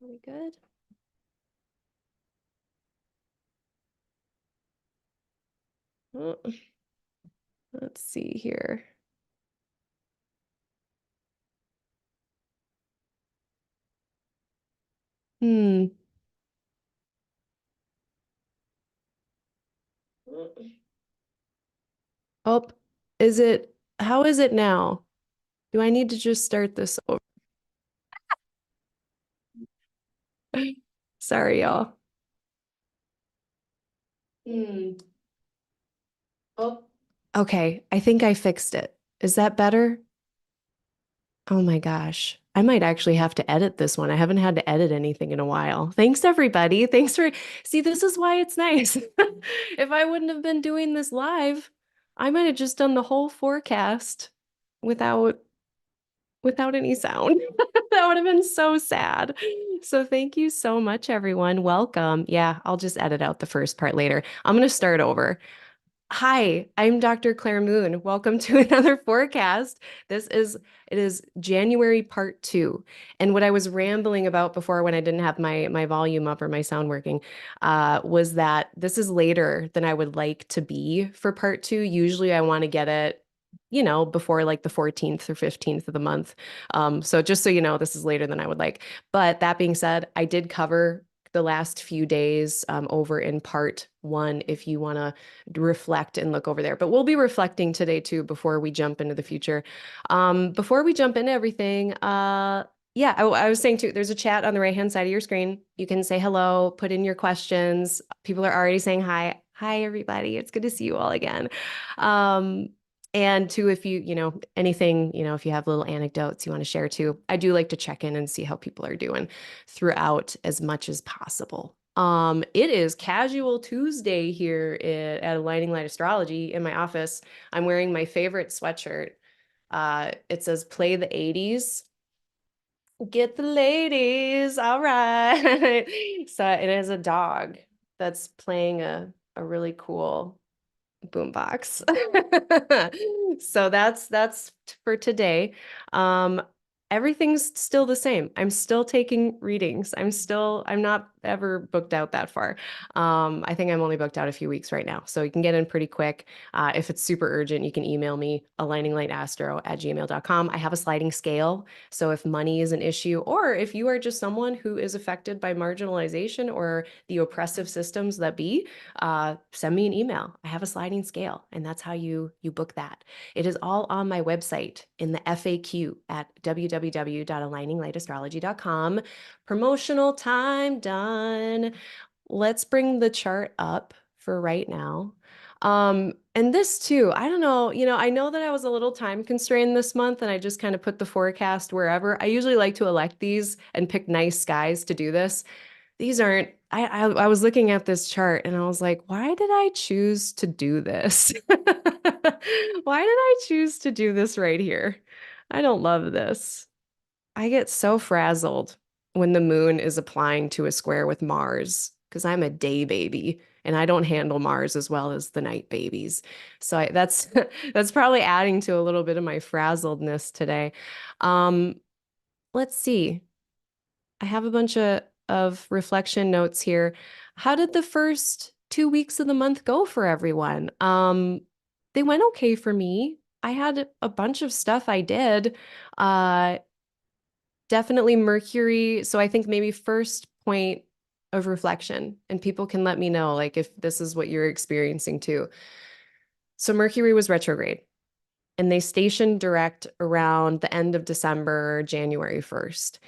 Are we good? Oh, let's see here. Hmm. Oh, how is it now? Do I need to just start this over? Sorry, y'all. Hmm. Oh, okay. I think I fixed it. Is that better? Oh my gosh. I might actually have to edit this one. I haven't had to edit anything in a while. Thanks, everybody. Thanks for, see, this is why it's nice. If I wouldn't have been doing this live, I might have just done the whole forecast without any sound. That would have been so sad. So thank you so much, everyone. Welcome. Yeah, I'll just edit out the first part later. I'm going to start over. Hi, I'm Dr. Claire Moon. Welcome to another forecast. It is January part 2. And what I was rambling about before when I didn't have my volume up or my sound working, was that this is later than I would like to be for part 2. Usually I want to get it, before like the 14th or 15th of the month. So just so you know, this is later than I would like. But that being said, I did cover the last few days over in part 1 if you want to reflect and look over there. But we'll be reflecting today too before we jump into the future. Before we jump into everything, yeah, I was saying too, there's a chat on the right-hand side of your screen. You can say hello, put in your questions. People are already saying hi. Hi, everybody. It's good to see you all again. Um, and too, if anything, if you have little anecdotes you want to share too, I do like to check in and see how people are doing throughout as much as possible. It is Casual Tuesday here at Aligning Light Astrology in my office. I'm wearing my favorite sweatshirt. It says "Play the 80s." Get the ladies. All right. So it is a dog that's playing a really cool boombox. So that's for today. Um, Everything's still the same. I'm still taking readings. I'm not ever booked out that far. I think I'm only booked out a few weeks right now. So you can get in pretty quick. If it's super urgent, you can email me, aligninglightastro@gmail.com. I have a sliding scale. So if money is an issue, or if you are just someone who is affected by marginalization or the oppressive systems that be, send me an email. I have a sliding scale, and that's how you book that. It is all on my website in the FAQ at www.aligninglightastrology.com. Promotional time done. Let's bring the chart up for right now. And this too, I don't know, I know that I was a little time constrained this month and I just kind of put the forecast wherever. I usually like to elect these and pick nice skies to do this. These aren't, I was looking at this chart and I was like, why did I choose to do this? Why did I choose to do this right here? I don't love this. I get so frazzled when the moon is applying to a square with Mars because I'm a day baby and I don't handle Mars as well as the night babies. So that's that's probably adding to a little bit of my frazzledness today. Um, let's see. I have a bunch of reflection notes here. How did the first 2 weeks of the month go for everyone? They went okay for me. I had a bunch of stuff I did. Uh, Definitely Mercury. So I think maybe first point of reflection, and people can let me know like if this is what you're experiencing too. So Mercury was retrograde and they stationed direct around the end of December, January 1st.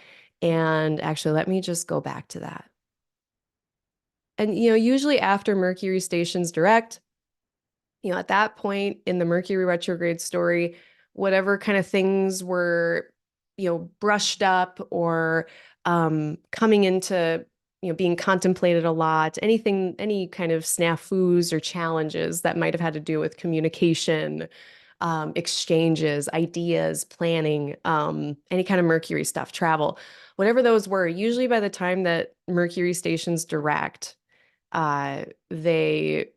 And actually, let me just go back to that. And, usually after Mercury stations direct, at that point in the Mercury retrograde story, whatever kind of things were, brushed up or coming into, being contemplated a lot, any kind of snafus or challenges that might have had to do with communication, exchanges, ideas, planning, any kind of Mercury stuff, travel, whatever those were, usually by the time that Mercury stations direct, they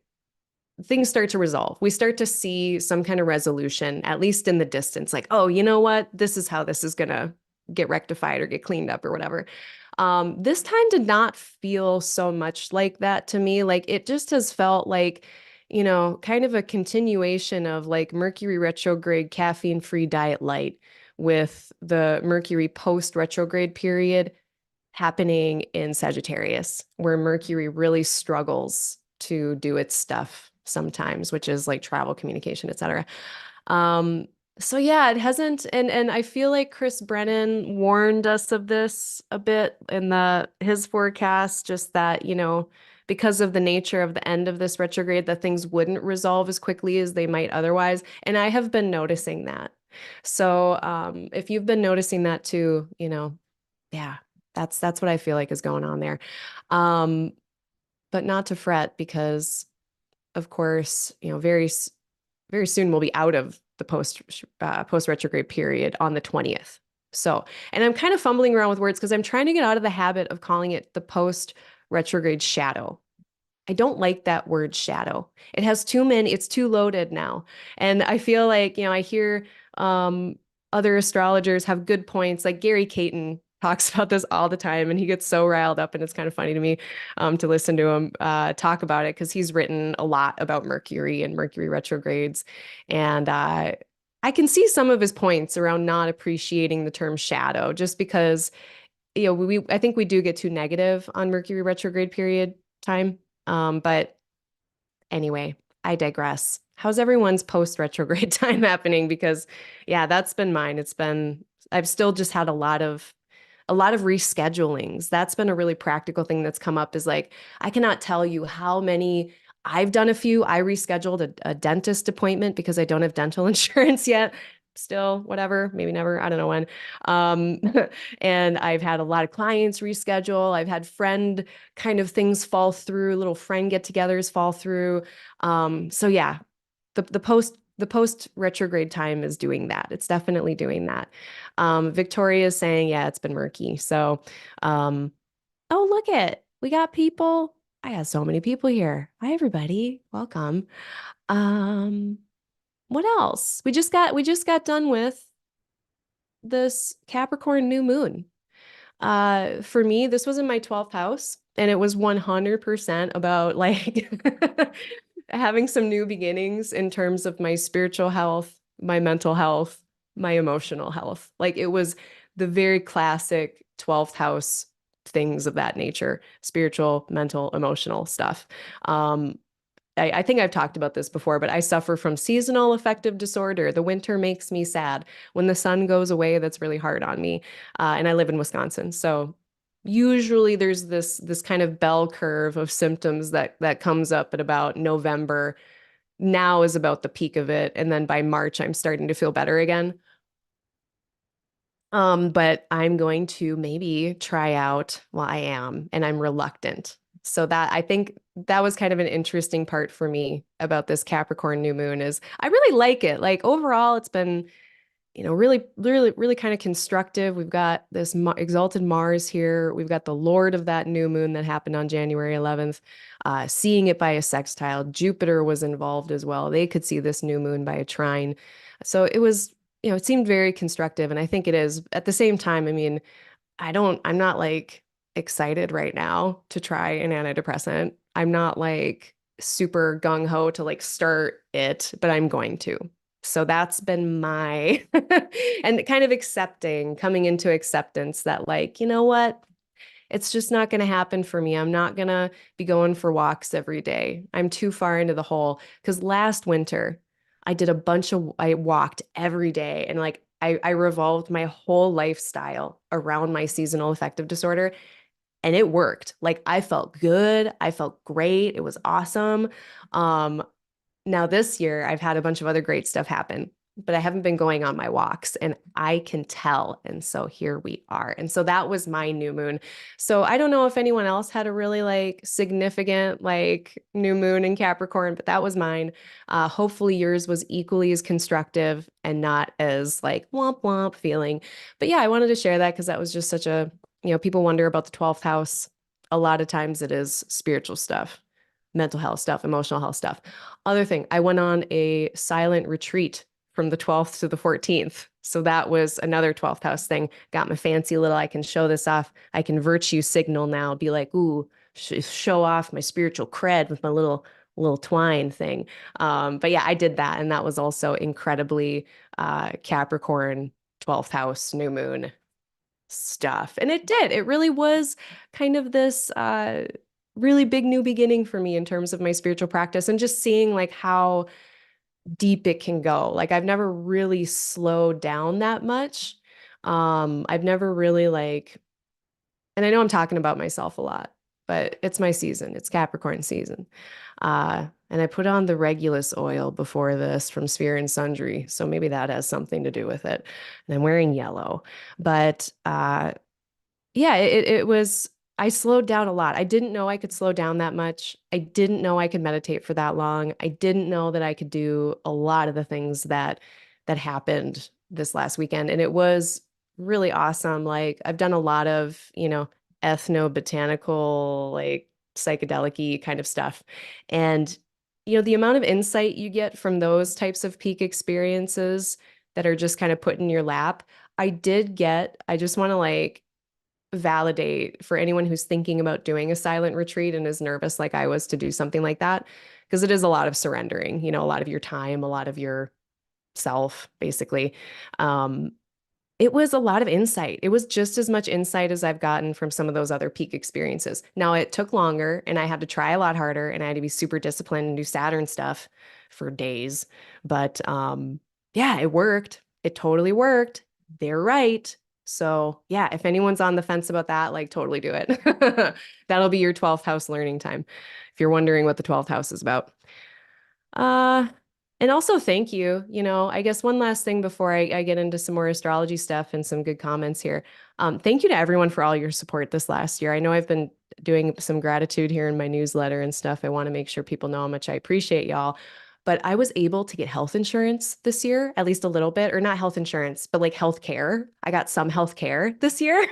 things start to resolve. We start to see some kind of resolution, at least in the distance, like, oh, you know what? This is how this is gonna get rectified or get cleaned up or whatever. This time did not feel so much like that to me. Like it just has felt like, kind of a continuation of like Mercury retrograde caffeine-free diet light with the Mercury post-retrograde period happening in Sagittarius, where Mercury really struggles to do its stuff sometimes, which is like travel, communication, etc. Um, so yeah, it hasn't, and I feel like Chris Brennan warned us of this a bit in his forecast, just that, because of the nature of the end of this retrograde, that things wouldn't resolve as quickly as they might otherwise. And I have been noticing that. So if you've been noticing that too, yeah, that's what I feel like is going on there. Um, but not to fret because, of course, very soon we'll be out of the post retrograde period on the 20th. So, and I'm kind of fumbling around with words because I'm trying to get out of the habit of calling it the post retrograde shadow. I don't like that word shadow. It has too many, it's too loaded now. And I feel like, I hear other astrologers have good points. Like Gary Caton talks about this all the time and he gets so riled up and it's kind of funny to me to listen to him talk about it because he's written a lot about Mercury and Mercury retrogrades. And I can see some of his points around not appreciating the term shadow just because, I think we do get too negative on Mercury retrograde period time. But anyway, I digress. How's everyone's post retrograde time happening? Because yeah, that's been mine. I've still just had a lot of reschedulings. That's been a really practical thing that's come up is like, I cannot tell you how many I've done a few. I rescheduled a dentist appointment because I don't have dental insurance yet. Still, whatever, maybe never, I don't know when. Um, and I've had a lot of clients reschedule. I've had friend kind of things fall through, little friend get-togethers fall through. So yeah, the post retrograde time is doing that. It's definitely doing that. Victoria is saying, yeah, it's been murky. So, oh, we got people. I got so many people here. Hi, everybody. Welcome. Um, what else? We just got done with this Capricorn new moon. For me, this was in my 12th house, and it was 100% about like having some new beginnings in terms of my spiritual health, my mental health, my emotional health. Like it was the very classic 12th house things of that nature, spiritual, mental, emotional stuff. I think I've talked about this before, but I suffer from seasonal affective disorder. The winter makes me sad. When the sun goes away, that's really hard on me. And I live in Wisconsin. So usually there's this kind of bell curve of symptoms that comes up at about November. Now is about the peak of it. And then by March, I'm starting to feel better again. But I'm going to maybe try out, well, I am, and I'm reluctant. So that I think that was kind of an interesting part for me about this Capricorn new moon is I really like it. Like overall, it's been, really, really, really kind of constructive. We've got this exalted Mars here. We've got the Lord of that new moon that happened on January 11th, seeing it by a sextile. Jupiter was involved as well. They could see this new moon by a trine. So it was, it seemed very constructive. And I think it is at the same time. I mean, I'm not like excited right now to try an antidepressant. I'm not like super gung ho to like start it, but I'm going to. So that's been my and kind of coming into acceptance that like, you know what? It's just not going to happen for me. I'm not going to be going for walks every day. I'm too far into the hole. Because last winter, I walked every day and like I revolved my whole lifestyle around my seasonal affective disorder. And it worked. Like I felt good. I felt great. It was awesome. Um, Now this year, I've had a bunch of other great stuff happen, but I haven't been going on my walks and I can tell. And so here we are. And so that was my new moon. So I don't know if anyone else had a really like significant like new moon in Capricorn, but that was mine. Hopefully yours was equally as constructive and not as like womp womp feeling. But yeah, I wanted to share that because that was just such a, people wonder about the 12th house. A lot of times it is spiritual stuff, mental health stuff, emotional health stuff. Other thing, I went on a silent retreat from the 12th to the 14th. So that was another 12th house thing. Got my fancy little, I can show this off. I can virtue signal now, be like, ooh, show off my spiritual cred with my little twine thing. But yeah, I did that. And that was also incredibly Capricorn 12th house new moon stuff. And it did. It really was kind of this really big new beginning for me in terms of my spiritual practice and just seeing like how deep it can go. Like I've never really slowed down that much. I've never really like, and I know I'm talking about myself a lot, but it's my season. It's Capricorn season. And I put on the Regulus oil before this from Sphere and Sundry. So maybe that has something to do with it. And I'm wearing yellow. But yeah, it was, I slowed down a lot. I didn't know I could slow down that much. I didn't know I could meditate for that long. I didn't know that I could do a lot of the things that happened this last weekend. And it was really awesome. Like I've done a lot of, ethnobotanical, like psychedelic-y kind of stuff. And, the amount of insight you get from those types of peak experiences that are just kind of put in your lap. I just want to like validate for anyone who's thinking about doing a silent retreat and is nervous like I was to do something like that, because it is a lot of surrendering, a lot of your time, a lot of your self, basically. Um, it was a lot of insight. It was just as much insight as I've gotten from some of those other peak experiences. Now, it took longer and I had to try a lot harder and I had to be super disciplined and do Saturn stuff for days. But yeah, it worked. It totally worked. They're right. So, yeah, if anyone's on the fence about that, like totally do it. That'll be your 12th house learning time if you're wondering what the 12th house is about. Uh, and also thank you. I guess one last thing before I get into some more astrology stuff and some good comments here. Thank you to everyone for all your support this last year. I know I've been doing some gratitude here in my newsletter and stuff. I want to make sure people know how much I appreciate y'all. But I was able to get health insurance this year, at least a little bit, or not health insurance, but like health care. I got some health care this year,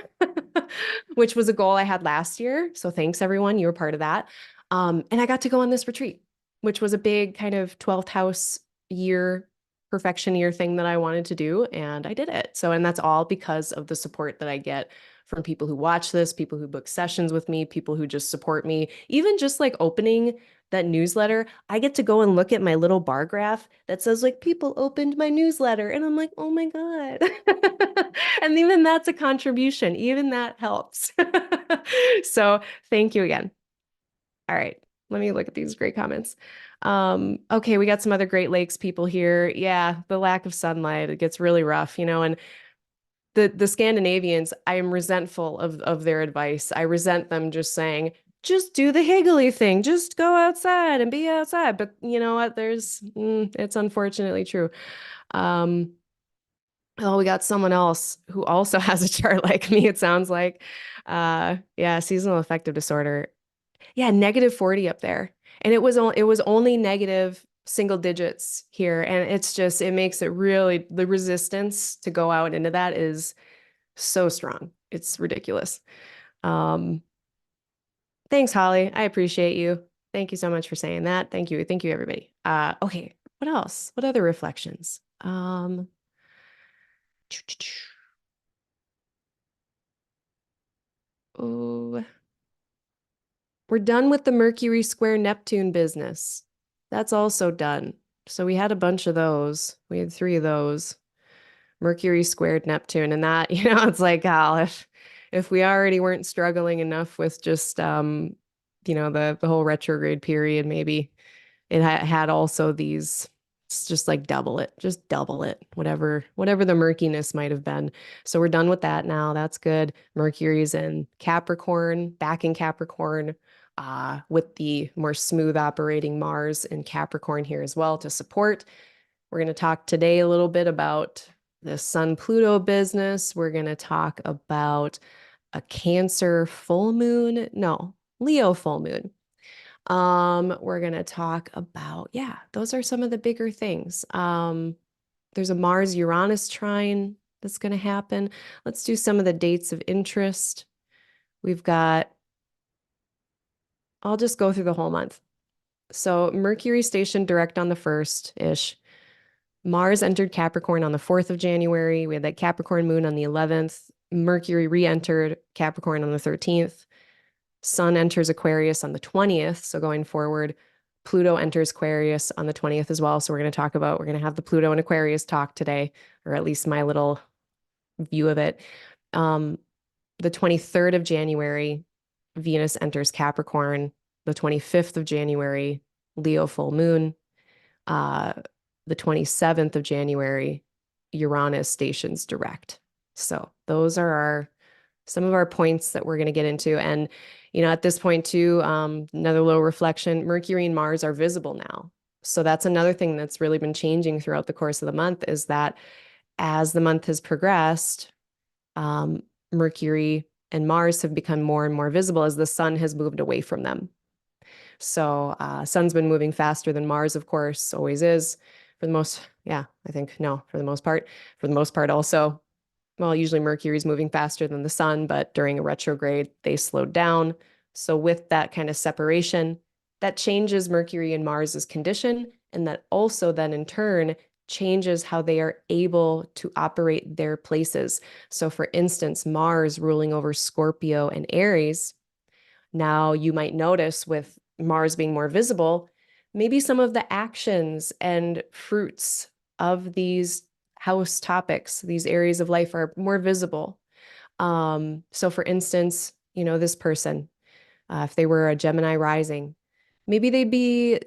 which was a goal I had last year. So thanks everyone. You were part of that. And I got to go on this retreat, which was a big kind of 12th house year, perfection year thing that I wanted to do. And I did it. So, and that's all because of the support that I get from people who watch this, people who book sessions with me, people who just support me, even just like opening that newsletter. I get to go and look at my little bar graph that says like people opened my newsletter. And I'm like, oh my God. And even that's a contribution. Even that helps. So thank you again. All right. Let me look at these great comments. Okay, we got some other Great Lakes people here. Yeah, the lack of sunlight, it gets really rough, and the Scandinavians, I am resentful of their advice. I resent them just saying, just do the higgly thing, just go outside and be outside. But you know what? It's unfortunately true. Um, oh, we got someone else who also has a chart like me, it sounds like. Yeah, seasonal affective disorder. Yeah, -40 up there. And it was only negative single digits here. And it makes it really, the resistance to go out into that is so strong. It's ridiculous. Um, thanks, Holly. I appreciate you. Thank you so much for saying that. Thank you. Thank you, everybody. Okay. What else? What other reflections? Oh, we're done with the Mercury square Neptune business. That's also done. So we had a bunch of those. We had 3 of those. Mercury squared Neptune, and that, it's like, if we already weren't struggling enough with just the whole retrograde period, maybe it had also these. It's just like just double it, whatever the murkiness might have been. So we're done with that now. That's good. Mercury's in Capricorn, back in Capricorn, with the more smooth operating Mars in Capricorn here as well to support. We're going to talk today a little bit about the Sun-Pluto business. We're going to talk about a Cancer full moon. No, Leo full moon. We're going to talk about, yeah, those are some of the bigger things. There's a Mars-Uranus trine that's going to happen. Let's do some of the dates of interest. I'll just go through the whole month. So Mercury stationed direct on the 1st-ish. Mars entered Capricorn on the 4th of January. We had that Capricorn moon on the 11th. Mercury re-entered Capricorn on the 13th. Sun enters Aquarius on the 20th. So going forward, Pluto enters Aquarius on the 20th as well. So we're going to have the Pluto and Aquarius talk today, or at least my little view of it. The 23rd of January, Venus enters Capricorn. The 25th of January, Leo full moon. The 27th of January, Uranus stations direct. So those are some of our points that we're going to get into. And, at this point too, another little reflection, Mercury and Mars are visible now. So that's another thing that's really been changing throughout the course of the month is that as the month has progressed, Mercury and Mars have become more and more visible as the sun has moved away from them. So sun's been moving faster than Mars, of course, always is. For the most, yeah, I think, no, for the most part. For the most part also, well, usually Mercury's moving faster than the sun, but during a retrograde, they slowed down. So with that kind of separation, that changes Mercury and Mars's condition, and that also then in turn changes how they are able to operate their places. So for instance, Mars ruling over Scorpio and Aries, now you might notice with Mars being more visible, maybe some of the actions and fruits of these house topics, these areas of life are more visible. So for instance, this person, if they were a Gemini rising, maybe they'd be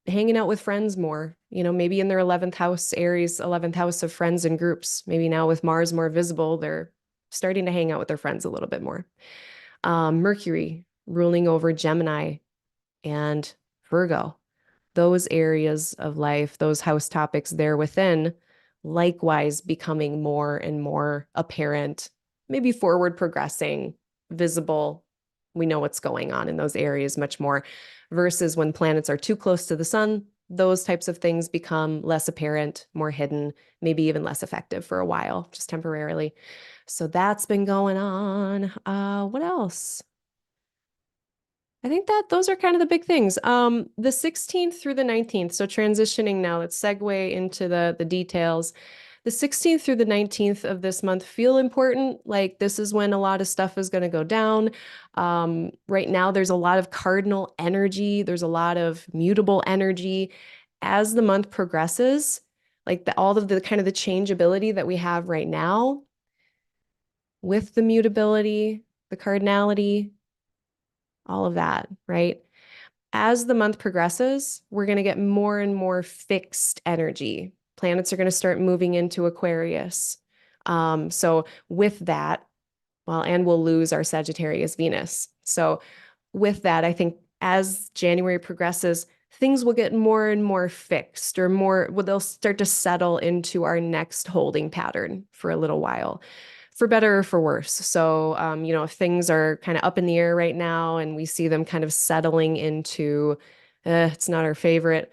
hanging out with friends more, maybe in their 11th house, Aries 11th house of friends and groups. Maybe now with Mars more visible, they're starting to hang out with their friends a little bit more. Mercury ruling over Gemini and Virgo, those areas of life, those house topics there within, likewise becoming more and more apparent, maybe forward progressing, visible. We know what's going on in those areas much more, versus when planets are too close to the sun, those types of things become less apparent, more hidden, maybe even less effective for a while, just temporarily. So that's been going on. What else? I think that those are kind of the big things. The 16th through the 19th, so transitioning now, let's segue into the details. The 16th through the 19th of this month feel important. Like this is when a lot of stuff is going to go down. Right now, there's a lot of cardinal energy. There's a lot of mutable energy. As the month progresses, like all of the kind of the changeability that we have right now with the mutability, the cardinality, all of that, right? As the month progresses, we're going to get more and more fixed energy. Planets are going to start moving into Aquarius. So with that, well, and we'll lose our Sagittarius Venus. So with that, I think as January progresses, things will get more and more fixed or more, well, they'll start to settle into our next holding pattern for a little while, for better or for worse. So, if things are kind of up in the air right now and we see them kind of settling into, it's not our favorite.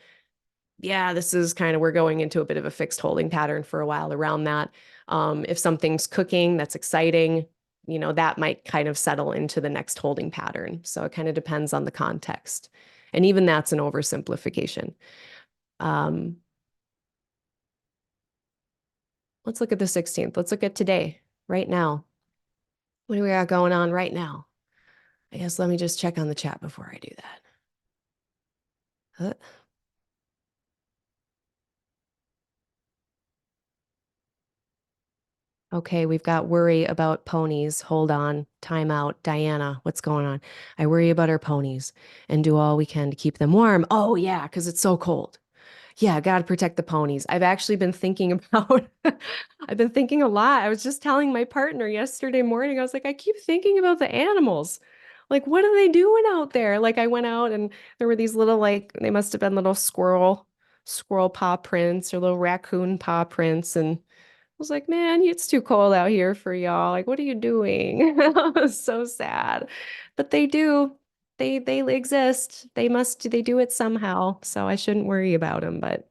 Yeah, this is kind of, we're going into a bit of a fixed holding pattern for a while around that. If something's cooking, that's exciting, that might kind of settle into the next holding pattern. So it kind of depends on the context. And even that's an oversimplification. Let's look at the 16th. Let's look at today, right now. What do we got going on right now? I guess let me just check on the chat before I do that. Okay, we've got worry about ponies. Hold on, time out. Diana, what's going on? I worry about our ponies and do all we can to keep them warm. Oh, yeah, because it's so cold. Yeah, got to protect the ponies. I've actually been thinking about, I've been thinking a lot. I was just telling my partner yesterday morning, I was like, I keep thinking about the animals. Like, what are they doing out there? Like, I went out and there were these little, like, they must have been little squirrel paw prints or little raccoon paw prints. And was like, man, it's too cold out here for y'all. Like, what are you doing? I was so sad. But they do. They exist. They do it somehow. So I shouldn't worry about them. But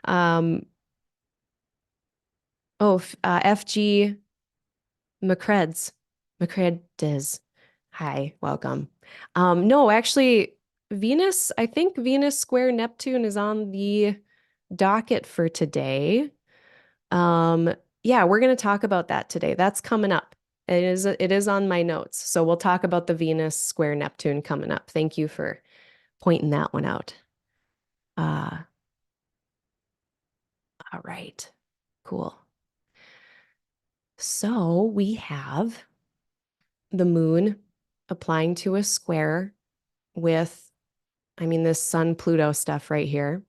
um FG McCreds. McCredes. Hi, welcome. No, actually, Venus, I think Venus square Neptune is on the docket for today. Yeah, we're going to talk about that today. That's coming up. It is on my notes. So we'll talk about the Venus square Neptune coming up. Thank you for pointing that one out. All right. Cool. So we have the moon applying to a square with, this Sun-Pluto stuff right here.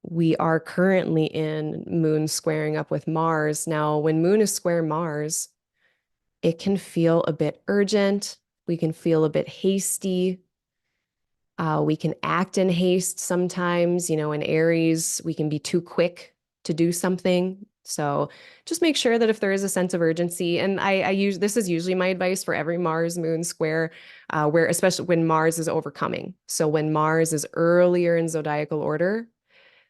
We are currently in moon squaring up with Mars. Now, when moon is square Mars, it can feel a bit urgent. We can feel a bit hasty. We can act in haste sometimes. In Aries, we can be too quick to do something. So just make sure that if there is a sense of urgency, and I use this is usually my advice for every Mars moon square, where especially when Mars is overcoming. So when Mars is earlier in zodiacal order,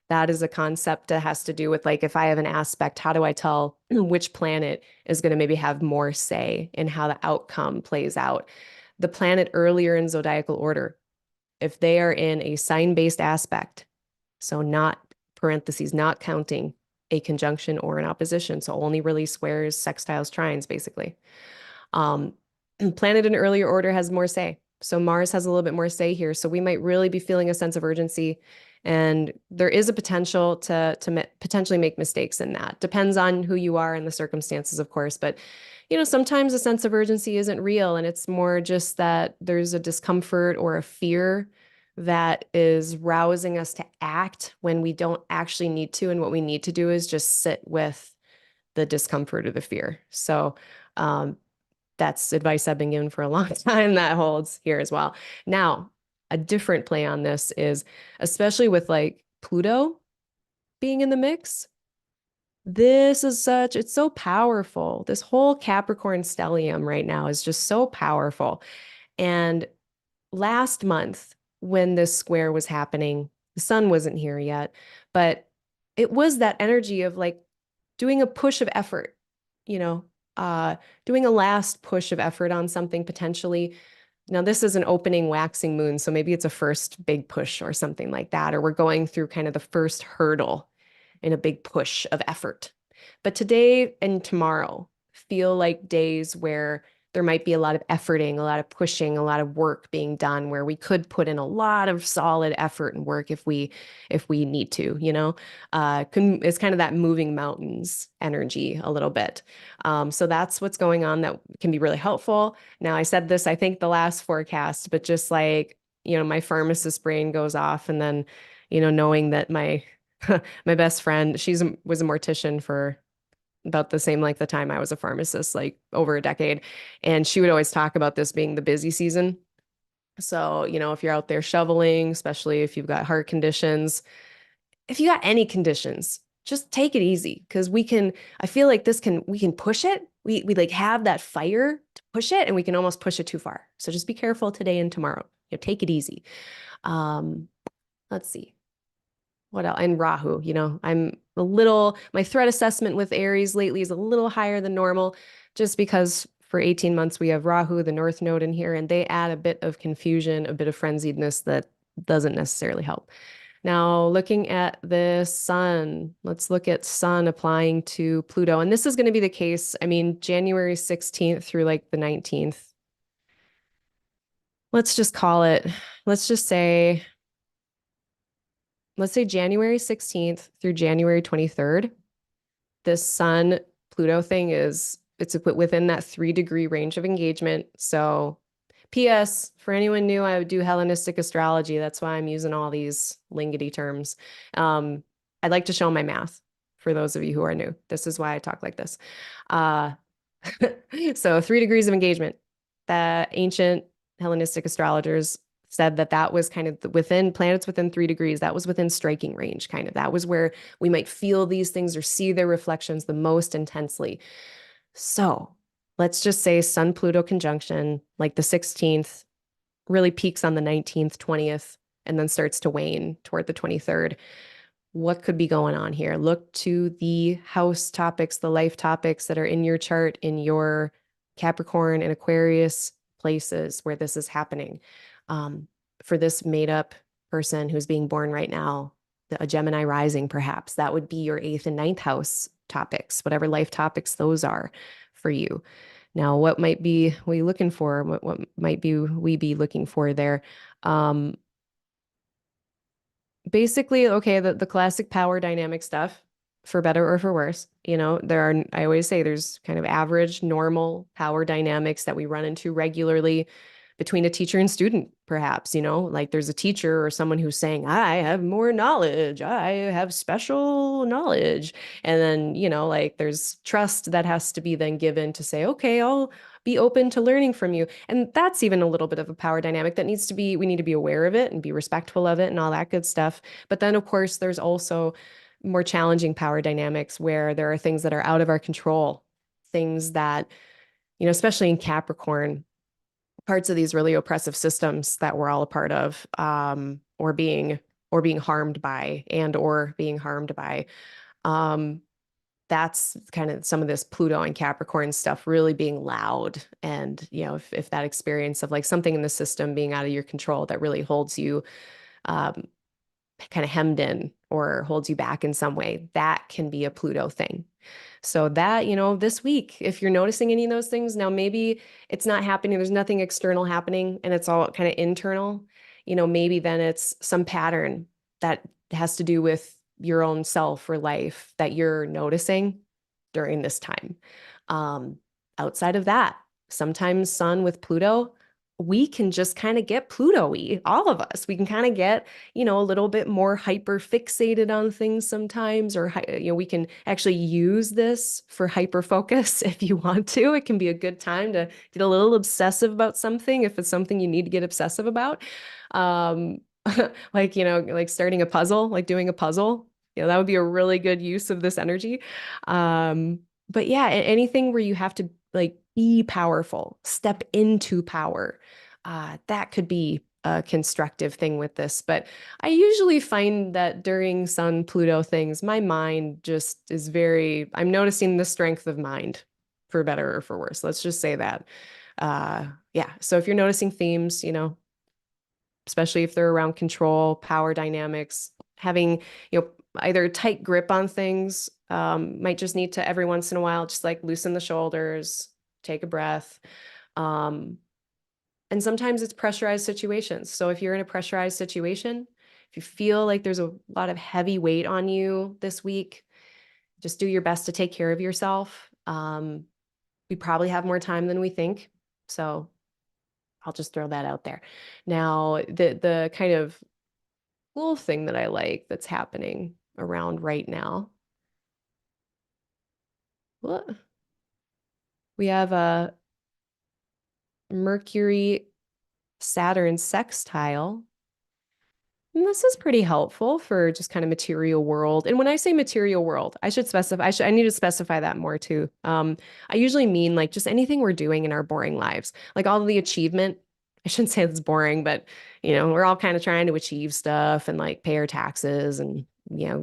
that is a concept that has to do with, like, if I have an aspect, how do I tell which planet is going to maybe have more say in how the outcome plays out? The planet earlier in zodiacal order, if they are in a sign-based aspect, so not parentheses, not counting a conjunction or an opposition, so only really squares, sextiles, trines, basically. Planet in earlier order has more say. So Mars has a little bit more say here. So we might really be feeling a sense of urgency. And there is a potential to potentially make mistakes in that. Depends on who you are and the circumstances, of course. But, sometimes a sense of urgency isn't real. And it's more just that there's a discomfort or a fear that is rousing us to act when we don't actually need to. And what we need to do is just sit with the discomfort or the fear. So, that's advice I've been given for a long time that holds here as well. Now, a different play on this is, especially with like Pluto being in the mix, it's so powerful. This whole Capricorn stellium right now is just so powerful. And last month, when this square was happening, the sun wasn't here yet, but it was that energy of like doing a push of effort, you know, doing a last push of effort on something potentially. Now, this is an opening waxing moon, so maybe it's a first big push or something like that, or we're going through kind of the first hurdle in a big push of effort. But today and tomorrow feel like days where there might be a lot of efforting, a lot of pushing, a lot of work being done, where we could put in a lot of solid effort and work if we need to, it's kind of that moving mountains energy a little bit. So that's what's going on that can be really helpful. Now, I said this, I think the last forecast, but just like, my pharmacist brain goes off, and then, knowing that my my best friend, was a mortician for about the same length of time I was a pharmacist, like over a decade. And she would always talk about this being the busy season. So, if you're out there shoveling, especially if you've got heart conditions, if you got any conditions, just take it easy, because I feel like we can push it. We like have that fire to push it, and we can almost push it too far. So just be careful today and tomorrow. Take it easy. Let's see. What else? And Rahu, my threat assessment with Aries lately is a little higher than normal, just because for 18 months we have Rahu, the North Node, in here, and they add a bit of confusion, a bit of frenziedness that doesn't necessarily help. Now, looking at the sun, let's look at sun applying to Pluto. And this is going to be the case, January 16th through like the 19th. Let's just say January 16th through January 23rd. This Sun Pluto thing it's within that 3-degree range of engagement. So, P.S. for anyone new, I would do Hellenistic astrology. That's why I'm using all these lingity terms. I'd like to show my math for those of you who are new. This is why I talk like this. So 3 degrees of engagement. The ancient Hellenistic astrologers said that was kind of within planets within 3 degrees. That was within striking range, kind of. That was where we might feel these things or see their reflections the most intensely. So let's just say Sun-Pluto conjunction, like the 16th, really peaks on the 19th, 20th, and then starts to wane toward the 23rd. What could be going on here? Look to the house topics, the life topics that are in your chart, in your Capricorn and Aquarius places where this is happening. For this made-up person who's being born right now, a Gemini rising, perhaps. That would be your eighth and ninth house topics, whatever life topics those are for you. Now, what might be we looking for? What might be we be looking for there? Um, Basically, okay, the classic power dynamic stuff, for better or for worse. I always say there's kind of average, normal power dynamics that we run into regularly between a teacher and student, perhaps, like there's a teacher or someone who's saying, I have more knowledge, I have special knowledge. And then, like there's trust that has to be then given to say, okay, I'll be open to learning from you. And that's even a little bit of a power dynamic that we need to be aware of it and be respectful of it and all that good stuff. But then, of course, there's also more challenging power dynamics where there are things that are out of our control, things that, especially in Capricorn, parts of these really oppressive systems that we're all a part of, or being harmed by or being harmed by. That's kind of some of this Pluto and Capricorn stuff really being loud. And, if that experience of like something in the system being out of your control that really holds you um, kind of hemmed in or holds you back in some way, that can be a Pluto thing. So that, this week, if you're noticing any of those things, now maybe it's not happening, there's nothing external happening and it's all kind of internal, maybe then it's some pattern that has to do with your own self or life that you're noticing during this time. Um, Outside of that, sometimes Sun with Pluto, we can just kind of get Pluto-y, all of us. We can kind of get, a little bit more hyper fixated on things sometimes, or, we can actually use this for hyper focus if you want to. It can be a good time to get a little obsessive about something if it's something you need to get obsessive about. Like starting a puzzle, like doing a puzzle, that would be a really good use of this energy. But yeah, anything where you have to like be powerful, step into power, that could be a constructive thing with this. But I usually find that during Sun Pluto things, my mind just is I'm noticing the strength of mind, for better or for worse. Let's just say that. Yeah. So if you're noticing themes, especially if they're around control, power dynamics, having, either tight grip on things, might just need to every once in a while, just like loosen the shoulders, take a breath. And sometimes it's pressurized situations. So if you're in a pressurized situation, if you feel like there's a lot of heavy weight on you this week, just do your best to take care of yourself. We probably have more time than we think. So I'll just throw that out there. Now, the kind of cool thing that I like that's happening around right now. What? We have a Mercury Saturn sextile. And this is pretty helpful for just kind of material world. And when I say material world, I need to specify that more too. I usually mean like just anything we're doing in our boring lives, like all of the achievement. I shouldn't say it's boring, but we're all kind of trying to achieve stuff and like pay our taxes and,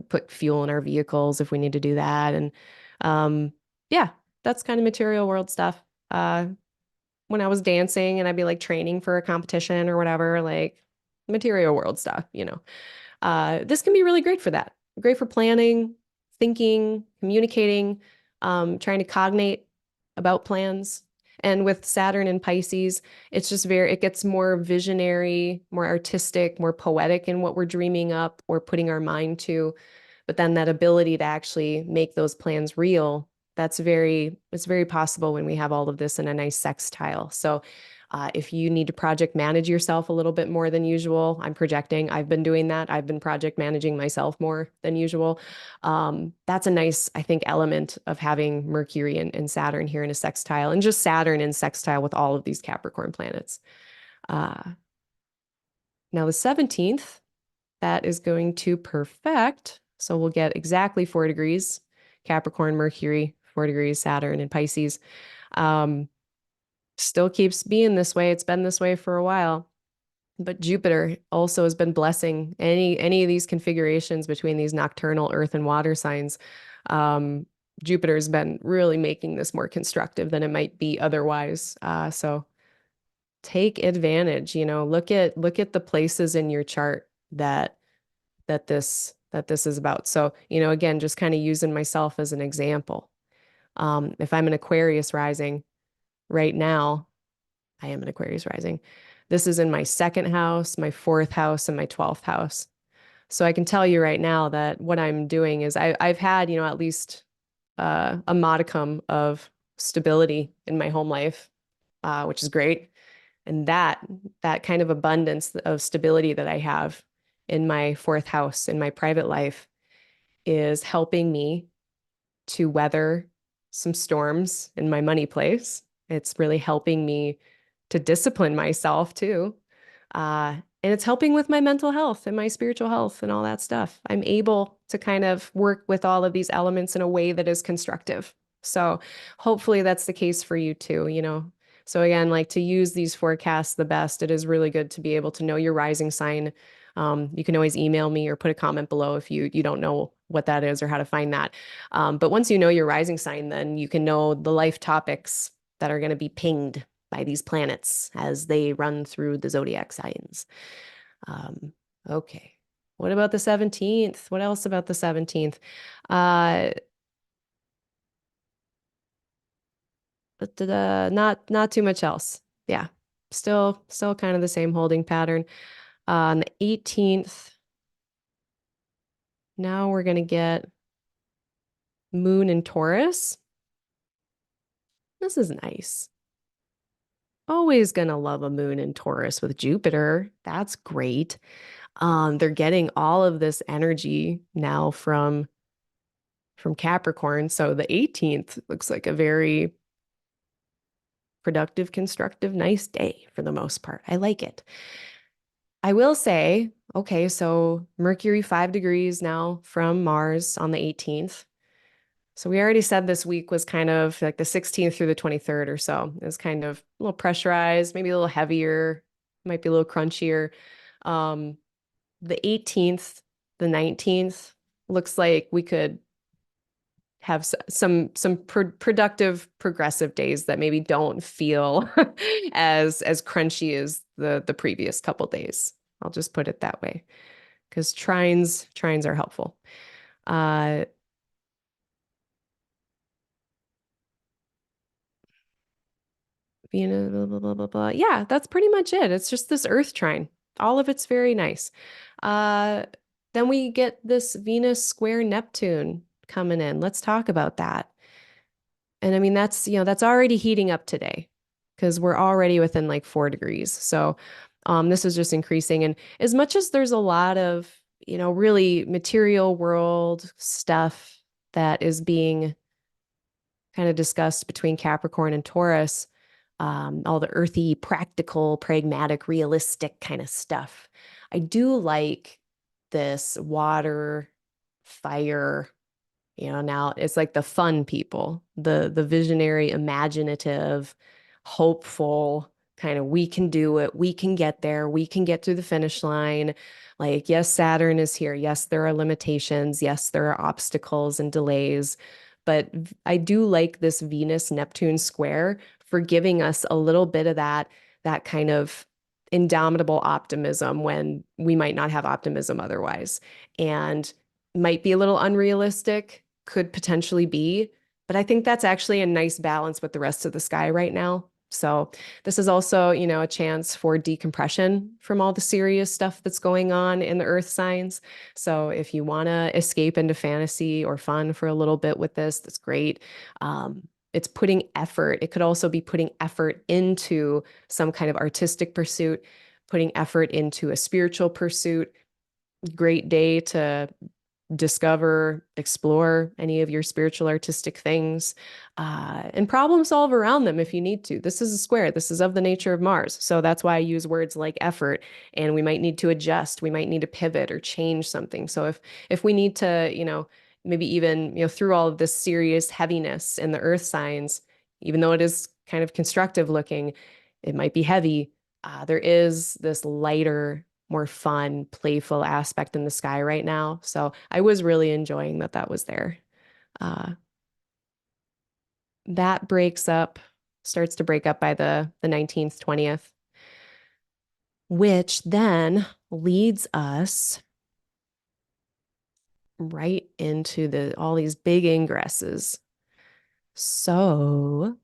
put fuel in our vehicles if we need to do that. And yeah, that's kind of material world stuff. When I was dancing and I'd be like training for a competition or whatever, like material world stuff, this can be really great for that. Great for planning, thinking, communicating, trying to cognate about plans. And with Saturn and Pisces, it's just it gets more visionary, more artistic, more poetic in what we're dreaming up or putting our mind to. But then that ability to actually make those plans real, it's very possible when we have all of this in a nice sextile. So if you need to project manage yourself a little bit more than usual, I'm projecting. I've been doing that. I've been project managing myself more than usual. That's a nice, I think, element of having Mercury and Saturn here in a sextile, and just Saturn in sextile with all of these Capricorn planets. Now the 17th, that is going to perfect. So we'll get exactly 4 degrees Capricorn, Mercury, 4 degrees Saturn and Pisces. Still keeps being this way. It's been this way for a while. But Jupiter also has been blessing any of these configurations between these nocturnal earth and water signs. Jupiter's been really making this more constructive than it might be otherwise. So take advantage, look at the places in your chart that this that this is about. So, you know, again, just kind of using myself as an example. If I'm an Aquarius rising right now, I am an Aquarius rising. This is in my second house, my fourth house, and my 12th house. So I can tell you right now that what I'm doing is I've had, you know, at least a modicum of stability in my home life, which is great. And that kind of abundance of stability that I have in my fourth house in my private life is helping me to weather some storms in my money place. It's really helping me to discipline myself too. And it's helping with my mental health and my spiritual health and all that stuff. I'm able to kind of work with all of these elements in a way that is constructive. So hopefully that's the case for you too, you know. So again, like to use these forecasts the best, it is really good to be able to know your rising sign. You can always email me or put a comment below if you don't know what that is or how to find that. But once you know your rising sign, then you can know the life topics that are going to be pinged by these planets as they run through the zodiac signs. Um, okay. What about the 17th? What else about the 17th? Uh, not too much else. Yeah. Still kind of the same holding pattern. On the 18th, now we're going to get Moon in Taurus. This is nice. Always gonna love a moon in Taurus with Jupiter. That's great. They're getting all of this energy now from Capricorn. So the 18th looks like a very productive, constructive, nice day for the most part. I like it. I will say, okay, so Mercury 5 degrees now from Mars on the 18th. So we already said this week was kind of like the 16th through the 23rd or so. It was kind of a little pressurized, maybe a little heavier, might be a little crunchier. Um, the 18th, the 19th looks like we could have some productive progressive days that maybe don't feel as crunchy as the previous couple days. I'll just put it that way because trines are helpful. Uh, Venus, blah, blah, blah, blah, blah. Yeah, that's pretty much it. It's just this Earth trine. All of it's very nice. Uh, then we get this Venus square Neptune coming in. Let's talk about that. And I mean, that's, you know, that's already heating up today because we're already within like 4 degrees. So this is just increasing. And as much as there's a lot of, you know, really material world stuff that is being kind of discussed between Capricorn and Taurus, all the earthy, practical, pragmatic, realistic kind of stuff. I do like this water, fire, you know, now it's like the fun people, the visionary, imaginative, hopeful, kind of we can do it, we can get there, we can get through the finish line. Like, yes, Saturn is here. Yes, there are limitations. Yes, there are obstacles and delays. But I do like this Venus-Neptune square for giving us a little bit of that kind of indomitable optimism when we might not have optimism otherwise. And might be a little unrealistic, could potentially be, but I think that's actually a nice balance with the rest of the sky right now. So this is also, you know, a chance for decompression from all the serious stuff that's going on in the earth signs. So if you want to escape into fantasy or fun for a little bit with this, that's great. It's putting effort. It could also be putting effort into some kind of artistic pursuit, putting effort into a spiritual pursuit. Great day to discover, explore any of your spiritual artistic things, and problem solve around them if you need to. This is a square. This is of the nature of Mars. So that's why I use words like effort, and we might need to adjust. We might need to pivot or change something. So if we need to, you know, maybe even, you know, through all of this serious heaviness in the earth signs, even though it is kind of constructive looking, it might be heavy. There is this lighter, more fun, playful aspect in the sky right now. So I was really enjoying that was there. Uh, that starts to break up by the 19th, 20th, which then leads us right into all these big ingresses. So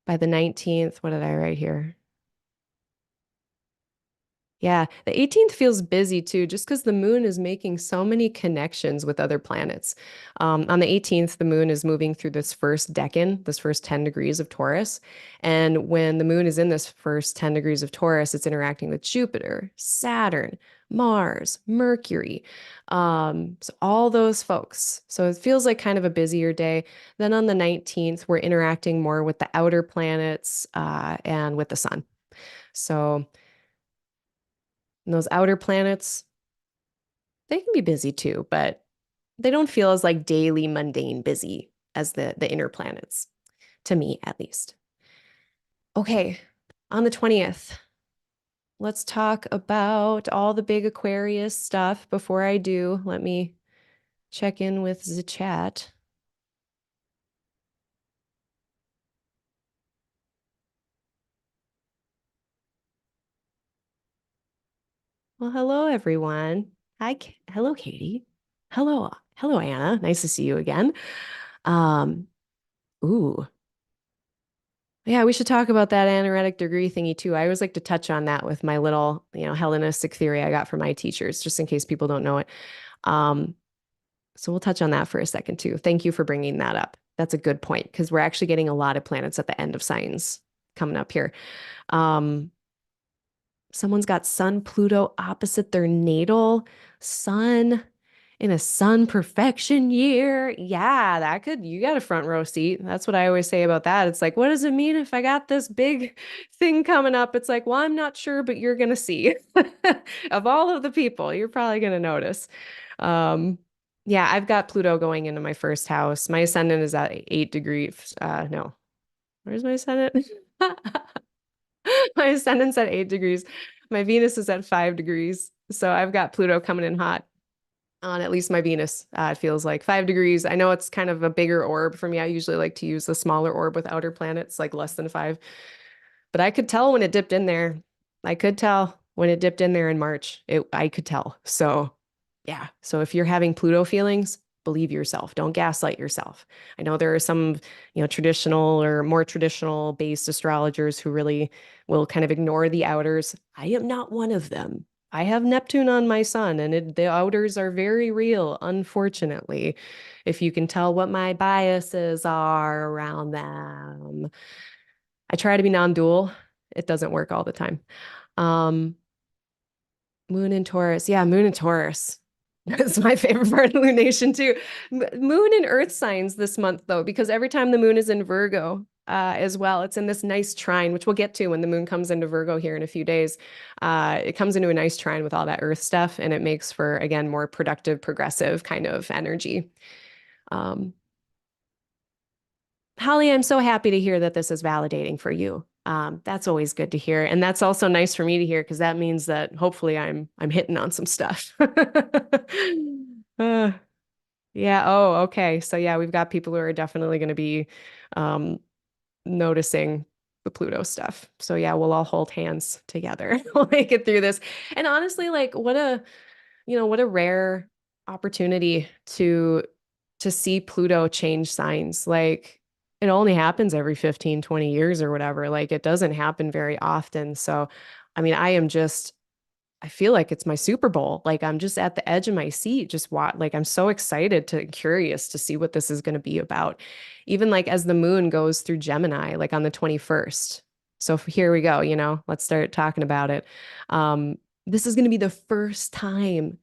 by the 19th, what did I write here? Yeah, the 18th feels busy too, just because the moon is making so many connections with other planets. On the 18th, the moon is moving through this first decan, this first 10 degrees of Taurus. And when the moon is in this first 10 degrees of Taurus, it's interacting with Jupiter, Saturn, Mars, Mercury. So all those folks. So it feels like kind of a busier day. Then on the 19th, we're interacting more with the outer planets and with the sun. So and those outer planets, they can be busy too, but they don't feel as like daily mundane busy as the inner planets, to me at least. Okay, on the 20th, let's talk about all the big Aquarius stuff. Before I do, let me check in with the chat. Well, hello everyone. Hi, hello Katie. Hello Anna. Nice to see you again. Um, ooh, Yeah, we should talk about that anaretic degree thingy too. I always like to touch on that with my little, Hellenistic theory I got from my teachers, just in case people don't know it. Um, so we'll touch on that for a second too. Thank you for bringing that up. That's a good point because we're actually getting a lot of planets at the end of signs coming up here. Um, Someone's got Sun Pluto opposite their natal sun in a sun perfection year. Yeah, you got a front row seat. That's what I always say about that. It's like, what does it mean if I got this big thing coming up? It's like, well, I'm not sure, but you're going to see. Of all of the people, you're probably going to notice. Um, yeah, I've got Pluto going into my first house. My ascendant is at 8 degrees. No, where's my ascendant? My ascendant's at 8 degrees. My Venus is at 5 degrees. So I've got Pluto coming in hot on at least my Venus. It feels like 5 degrees. I know it's kind of a bigger orb for me. I usually like to use the smaller orb with outer planets, like less than 5. But I could tell when it dipped in there. I could tell when it dipped in there in March. I could tell. So, yeah. So if you're having Pluto feelings, believe yourself. Don't gaslight yourself. I know there are some, traditional or more traditional based astrologers who really will kind of ignore the outers. I am not one of them. I have Neptune on my sun, and the outers are very real, unfortunately, if you can tell what my biases are around them. I try to be non-dual. It doesn't work all the time. Um, Moon in Taurus. Yeah, Moon in Taurus. That's my favorite part of lunation too. Moon in Earth signs this month though, because every time the moon is in Virgo as well, it's in this nice trine, which we'll get to when the moon comes into Virgo here in a few days. It comes into a nice trine with all that Earth stuff, and it makes for, again, more productive, progressive kind of energy. Um, Holly, I'm so happy to hear that this is validating for you. That's always good to hear, and that's also nice for me to hear because that means that hopefully I'm hitting on some stuff. Uh, yeah. Oh, okay. So yeah, we've got people who are definitely going to be um, noticing the Pluto stuff. So yeah, we'll all hold hands together. We'll make it through this. And honestly, like what a rare opportunity to see Pluto change signs. Like it only happens every 15, 20 years or whatever. Like it doesn't happen very often. So, I mean, I feel like it's my Super Bowl. Like I'm just at the edge of my seat, just like I'm so excited curious to see what this is going to be about. Even like as the moon goes through Gemini, like on the 21st. So here we go, let's start talking about it. This is going to be the first time,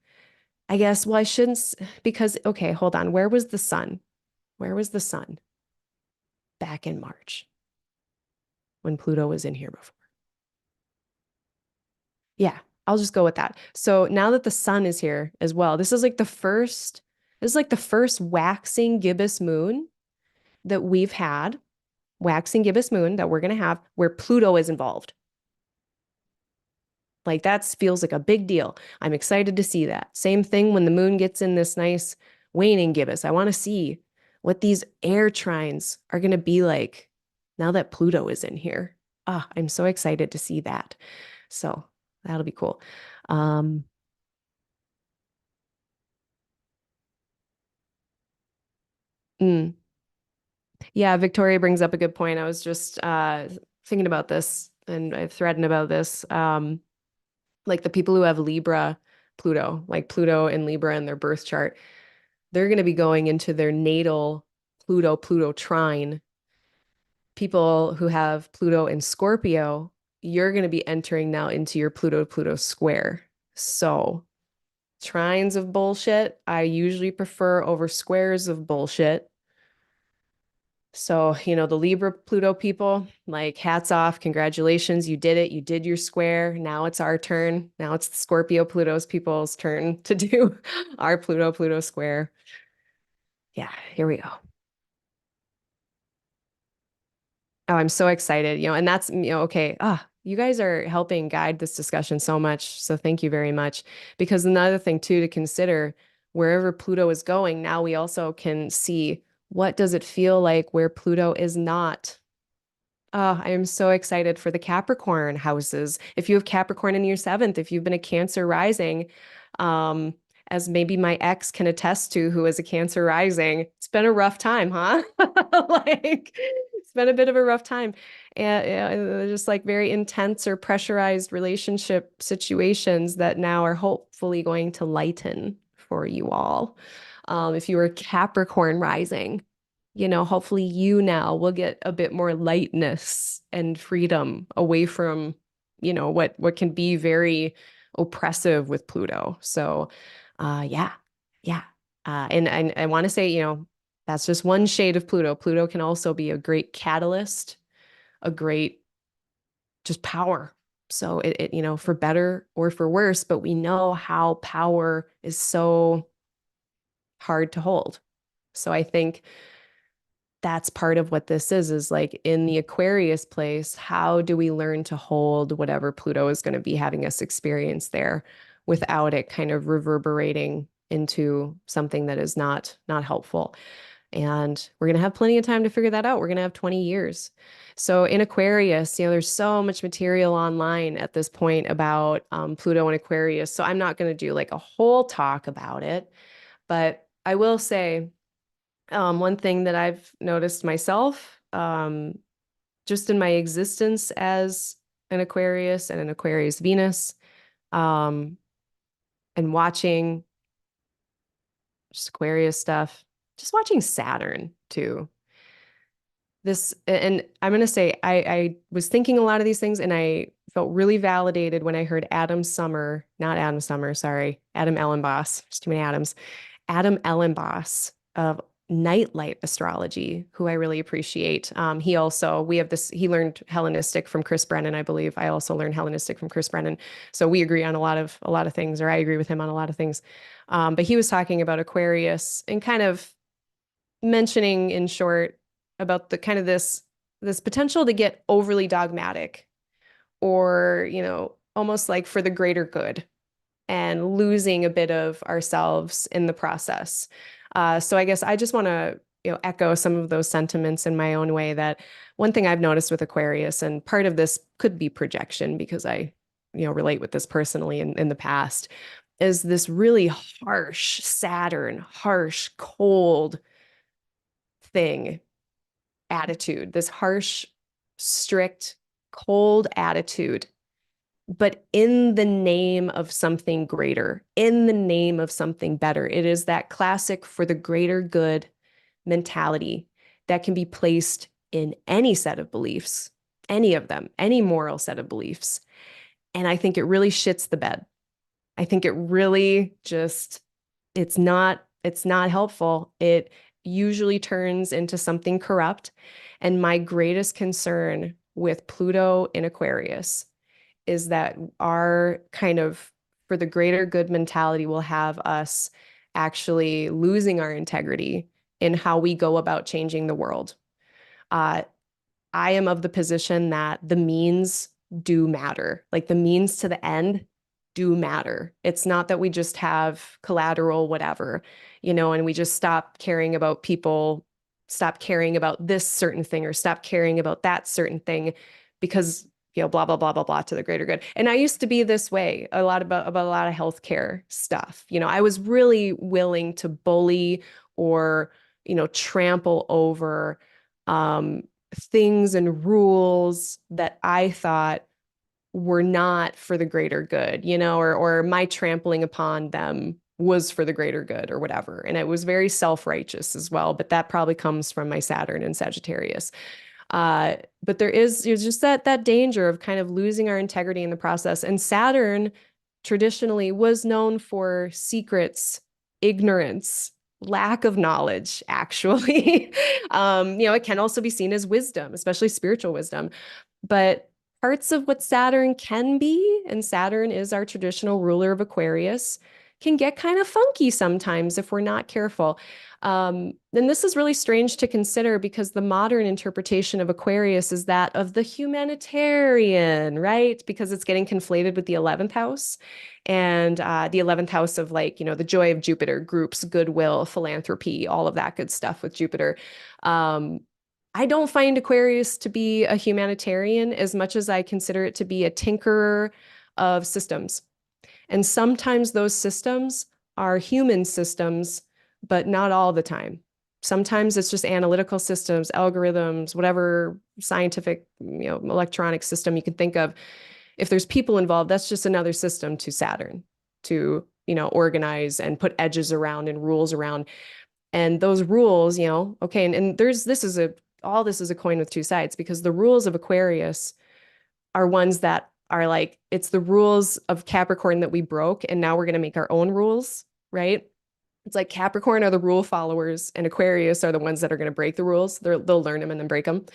I guess. Well, I shouldn't, because, okay, hold on. Where was the sun? Where was the sun back in March when Pluto was in here before? Yeah, I'll just go with that. So now that the sun is here as well, this is like the first waxing gibbous moon that we've had, waxing gibbous moon that we're going to have where Pluto is involved. Like that feels like a big deal. I'm excited to see that. Same thing when the moon gets in this nice waning gibbous. I want to see what these air trines are going to be like now that Pluto is in here. Ah, I'm so excited to see that. So that'll be cool. Um, Mm. Yeah, Victoria brings up a good point. I was just thinking about this and I threading about this. Like the people who have Libra Pluto, like Pluto and Libra in their birth chart, they're going to be going into their natal Pluto trine. People who have Pluto in Scorpio, you're going to be entering now into your Pluto square. So, trines of bullshit, I usually prefer over squares of bullshit. So, the Libra Pluto people, like hats off, congratulations, you did it. You did your square. Now it's our turn. Now it's the Scorpio Pluto's people's turn to do our Pluto square. Yeah, here we go. Oh, I'm so excited, and that's, okay. You guys are helping guide this discussion so much. So thank you very much. Because another thing too to consider, wherever Pluto is going, now we also can see what does it feel like where Pluto is not. Oh, I am so excited for the Capricorn houses. If you have Capricorn in your seventh, if you've been a Cancer rising, um, as maybe my ex can attest to, who is a Cancer rising, it's been a rough time, huh? Like, it's been a bit of a rough time. And just like very intense or pressurized relationship situations that now are hopefully going to lighten for you all. If you were Capricorn rising, hopefully you now will get a bit more lightness and freedom away from, what can be very oppressive with Pluto. So, yeah, yeah. And I want to say, that's just one shade of Pluto. Pluto can also be a great catalyst, a great just power. So for better or for worse, but we know how power is so hard to hold. So I think that's part of what this is like in the Aquarius place, how do we learn to hold whatever Pluto is going to be having us experience there without it kind of reverberating into something that is not helpful. And we're going to have plenty of time to figure that out. We're going to have 20 years. So in Aquarius, there's so much material online at this point about Pluto and Aquarius. So I'm not going to do like a whole talk about it, but I will say one thing that I've noticed myself, just in my existence as an Aquarius and an Aquarius Venus, um, and watching just Aquarius stuff, just watching Saturn too. And I'm going to say, I was thinking a lot of these things and I felt really validated when I heard not Adam Summer, sorry, Adam Ellenboss, just too many Adams, Adam Ellenboss of Nightlight Astrology, who I really appreciate. He learned Hellenistic from Chris Brennan, I believe. I also learned Hellenistic from Chris Brennan. So we agree on a lot of things, or I agree with him on a lot of things. But he was talking about Aquarius and kind of mentioning in short about the kind of this potential to get overly dogmatic or, almost like for the greater good and losing a bit of ourselves in the process. So I guess I just want to, echo some of those sentiments in my own way. That one thing I've noticed with Aquarius, and part of this could be projection because I, relate with this personally in the past, is this really harsh Saturn, harsh, cold thing, attitude, this harsh, strict, cold attitude, but in the name of something greater, in the name of something better. It is that classic for the greater good mentality that can be placed in any set of beliefs, any of them, any moral set of beliefs. And I think it really shits the bed. I think it really just, it's not helpful. It usually turns into something corrupt. And my greatest concern with Pluto in Aquarius is that our kind of for the greater good mentality will have us actually losing our integrity in how we go about changing the world. Uh, I am of the position that the means do matter. Like the means to the end do matter. It's not that we just have collateral, whatever, and we just stop caring about people, stop caring about this certain thing, or stop caring about that certain thing because, blah, blah, blah, blah, blah to the greater good. And I used to be this way about a lot of healthcare stuff. I was really willing to bully or trample over things and rules that I thought were not for the greater good, or my trampling upon them was for the greater good or whatever. And it was very self-righteous as well, but that probably comes from my Saturn in Sagittarius. But there's just that danger of kind of losing our integrity in the process. And Saturn traditionally was known for secrets, ignorance, lack of knowledge, actually. It can also be seen as wisdom, especially spiritual wisdom. But parts of what Saturn can be, and Saturn is our traditional ruler of Aquarius, can get kind of funky sometimes if we're not careful. And this is really strange to consider because the modern interpretation of Aquarius is that of the humanitarian, right? Because it's getting conflated with the 11th house and the 11th house of the joy of Jupiter, groups, goodwill, philanthropy, all of that good stuff with Jupiter. I don't find Aquarius to be a humanitarian as much as I consider it to be a tinkerer of systems. And sometimes those systems are human systems, but not all the time. Sometimes it's just analytical systems, algorithms, whatever scientific, electronic system you can think of. If there's people involved, that's just another system to Saturn to, organize and put edges around and rules around. And those rules, okay, and all this is a coin with two sides because the rules of Aquarius are ones that are like, it's the rules of Capricorn that we broke, and now we're going to make our own rules, right? It's like Capricorn are the rule followers, and Aquarius are the ones that are going to break the rules. They'll learn them and then break them.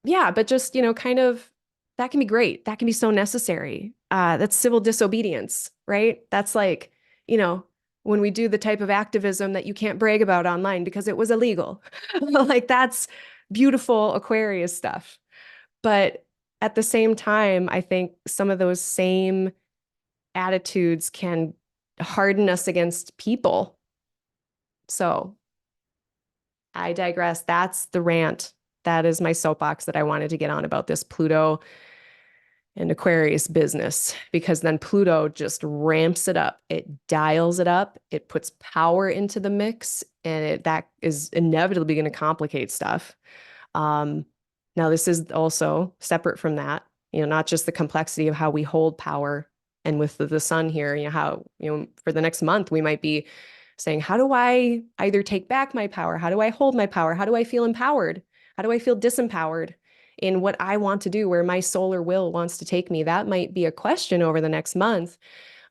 Yeah, but just, kind of, that can be great. That can be so necessary. That's civil disobedience, right? That's like, when we do the type of activism that you can't brag about online because it was illegal. Like that's beautiful Aquarius stuff. But at the same time, I think some of those same attitudes can harden us against people. So I digress. That's the rant. That is my soapbox that I wanted to get on about this Pluto and Aquarius business, because then Pluto just ramps it up. It dials it up. It puts power into the mix, and that is inevitably going to complicate stuff. Now, this is also separate from that, not just the complexity of how we hold power. And with the sun here, how, for the next month, we might be saying, how do I either take back my power? How do I hold my power? How do I feel empowered? How do I feel disempowered in what I want to do, where my solar will wants to take me? That might be a question over the next month.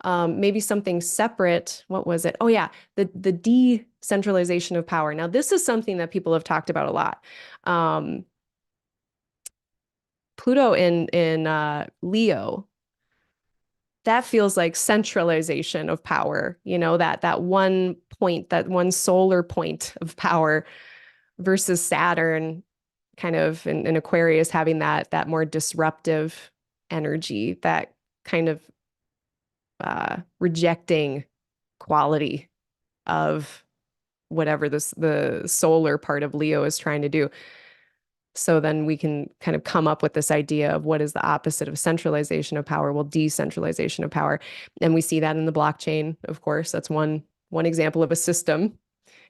Maybe something separate. What was it? Oh yeah, the decentralization of power. Now, this is something that people have talked about a lot. Pluto in Leo, that feels like centralization of power, that one point, that one solar point of power, versus Saturn kind of in Aquarius having that more disruptive energy, that kind of rejecting quality of whatever the solar part of Leo is trying to do. So then we can kind of come up with this idea of what is the opposite of centralization of power? Well, decentralization of power. And we see that in the blockchain, of course. That's one example of a system.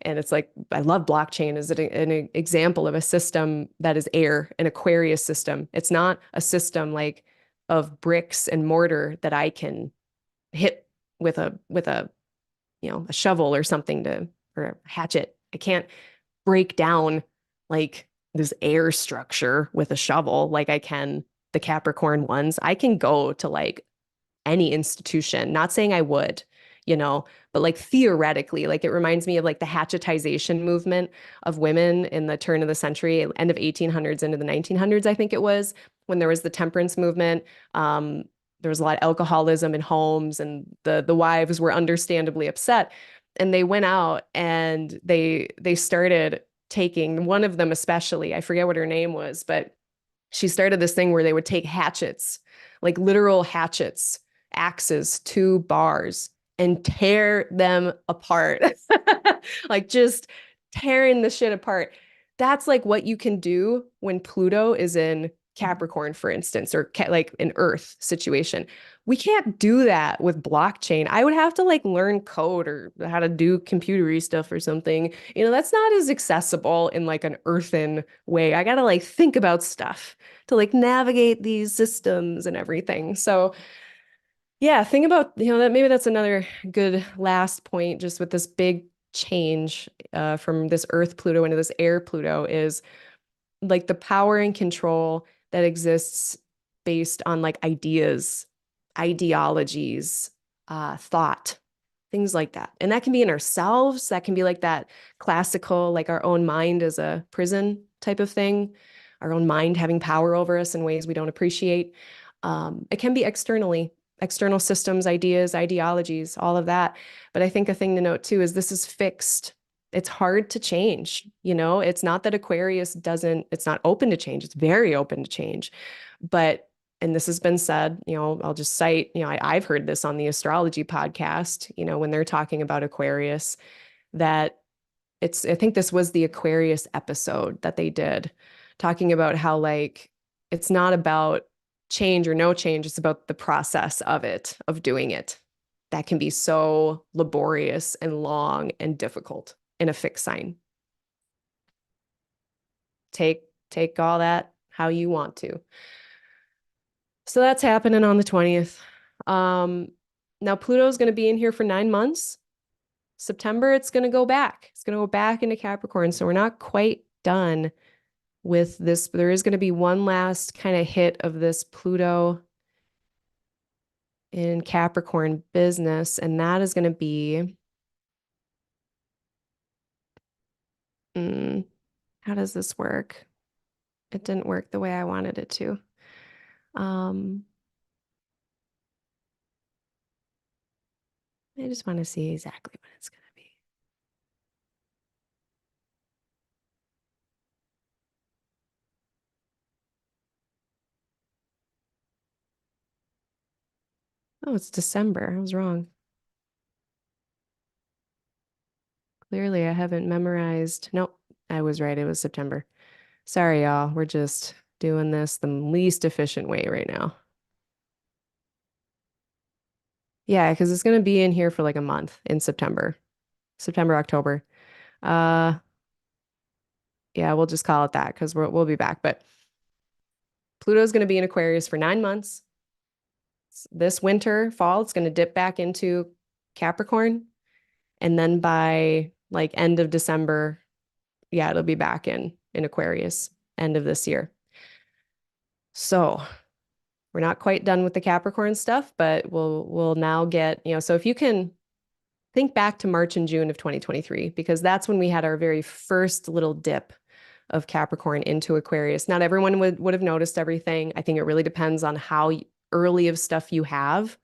And it's like, I love blockchain as an example of a system that is air, an Aquarius system. It's not a system like of bricks and mortar that I can hit with a a shovel or something or a hatchet. I can't break down like this air structure with a shovel like I can the Capricorn ones. I can go to like any institution, not saying I would, but like theoretically, like it reminds me of like the hatchetization movement of women in the turn of the century, end of 1800s into the 1900s, I think it was, when there was the temperance movement. There was a lot of alcoholism in homes, and the wives were understandably upset. And they went out and they started taking, one of them especially, I forget what her name was, but she started this thing where they would take hatchets, like literal hatchets, axes to bars, and tear them apart. Like just tearing the shit apart. That's like what you can do when Pluto is in Capricorn, for instance, or like an Earth situation. We can't do that with blockchain. I would have to like learn code or how to do computery stuff or something. That's not as accessible in like an earthen way. I gotta like think about stuff to like navigate these systems and everything. So yeah, think about, that maybe that's another good last point just with this big change from this Earth Pluto into this air Pluto is like the power and control that exists based on like ideas, ideologies, thought, things like that. And that can be in ourselves. That can be like that classical, like our own mind as a prison type of thing, our own mind having power over us in ways we don't appreciate. It can be externally, external systems, ideas, ideologies, all of that. But I think a thing to note too is this is fixed. It's hard to change. It's not that Aquarius it's not open to change. It's very open to change. But, and this has been said, I'll just cite, I've heard this on the Astrology podcast, when they're talking about Aquarius, that I think this was the Aquarius episode that they did, talking about how like, it's not about change or no change. It's about the process of it, of doing it. That can be so laborious and long and difficult in a fixed sign. Take all that how you want to. So that's happening on the 20th. Now Pluto's going to be in here for 9 months. September, it's going to go back. It's going to go back into Capricorn. So we're not quite done with this. There is going to be one last kind of hit of this Pluto in Capricorn business, and that is going to be, how does this work? It didn't work the way I wanted it to. I just want to see exactly what it's going to be. Oh, it's December. I was wrong. Clearly, I haven't memorized. Nope, I was right. It was September. Sorry, y'all. We're just doing this the least efficient way right now. Yeah, because it's going to be in here for like a month in September. September, October. Uh, yeah, we'll just call it that because we'll be back. But Pluto's going to be in Aquarius for 9 months. This winter, fall, it's going to dip back into Capricorn. And then by like end of December, yeah, it'll be back in Aquarius, end of this year. So we're not quite done with the Capricorn stuff, but we'll now get, so if you can think back to March and June of 2023, because that's when we had our very first little dip of Capricorn into Aquarius. Not everyone would have noticed everything. I think it really depends on how early of stuff you have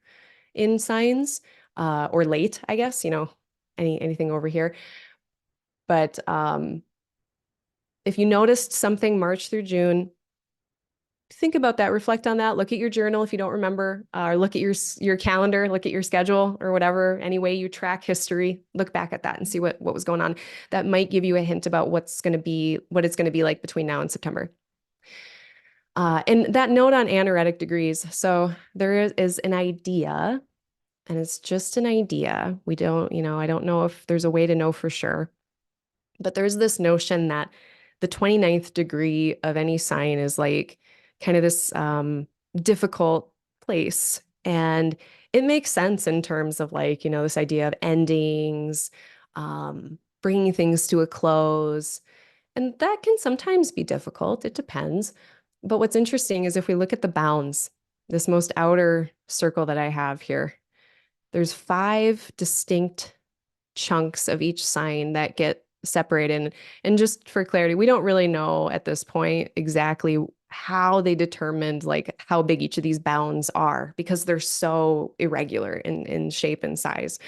in signs, or late, I guess, anything over here. But if you noticed something March through June, think about that, reflect on that, look at your journal if you don't remember, or look at your calendar, look at your schedule or whatever, any way you track history, look back at that and see what was going on. That might give you a hint about what it's going to be like between now and September. And that note on anaretic degrees. So there is an idea, and it's just an idea. We don't, I don't know if there's a way to know for sure, but there's this notion that the 29th degree of any sign is like kind of this difficult place. And it makes sense in terms of like, this idea of endings, bringing things to a close. And that can sometimes be difficult. It depends. But what's interesting is if we look at the bounds, this most outer circle that I have here, there's 5 distinct chunks of each sign that get separated. And just for clarity, we don't really know at this point exactly how they determined like how big each of these bounds are because they're so irregular in shape and size.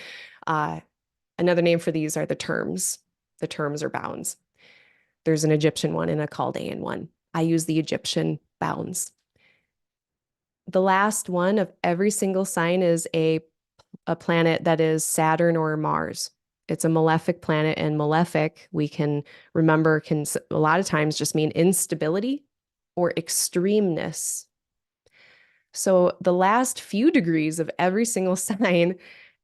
Another name for these are the terms. The terms are bounds. There's an Egyptian one and a Chaldean one. I use the Egyptian bounds. The last one of every single sign is a planet that is Saturn or Mars. It's a malefic planet, and malefic, we can remember, can a lot of times just mean instability. or extremeness. So the last few degrees of every single sign,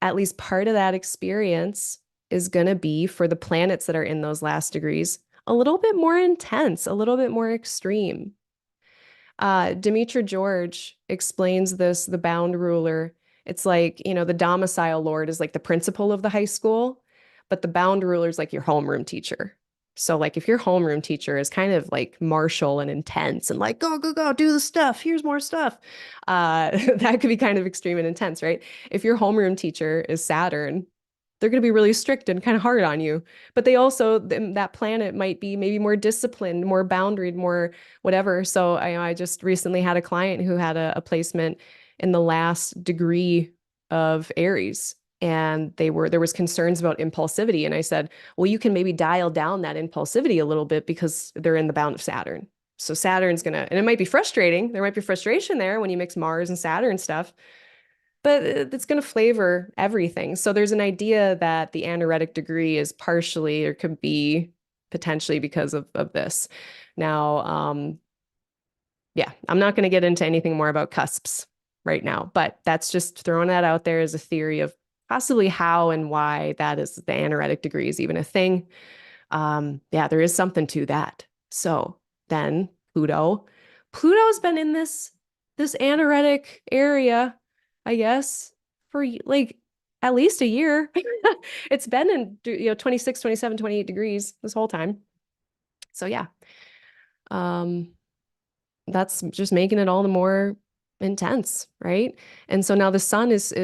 at least part of that experience is going to be for the planets that are in those last degrees, a little bit more intense, a little bit more extreme. Demetra George explains this, the bound ruler. It's like, the domicile lord is like the principal of the high school, but the bound ruler is like your homeroom teacher. So like if your homeroom teacher is kind of like martial and intense and like, go, go, go, do the stuff, here's more stuff. That could be kind of extreme and intense, right? If your homeroom teacher is Saturn, they're going to be really strict and kind of hard on you. But they also, that planet might be maybe more disciplined, more boundaried, more whatever. So I just recently had a client who had a placement in the last degree of Aries. And there was concerns about impulsivity. And I said, well, you can maybe dial down that impulsivity a little bit because they're in the bound of Saturn. So Saturn's going to, and it might be frustrating. There might be frustration there when you mix Mars and Saturn stuff, but it's going to flavor everything. So there's an idea that the anaretic degree is partially or could be potentially because of this. Now, yeah, I'm not going to get into anything more about cusps right now, but that's just throwing that out there as a theory of possibly how and why that is, the anaretic degree is even a thing. Yeah, there is something to that. So then Pluto's been in this anaretic area, I guess, for like at least a year. It's been in 26, 27, 28 degrees this whole time. So yeah. That's just making it all the more intense, right? And so now the sun is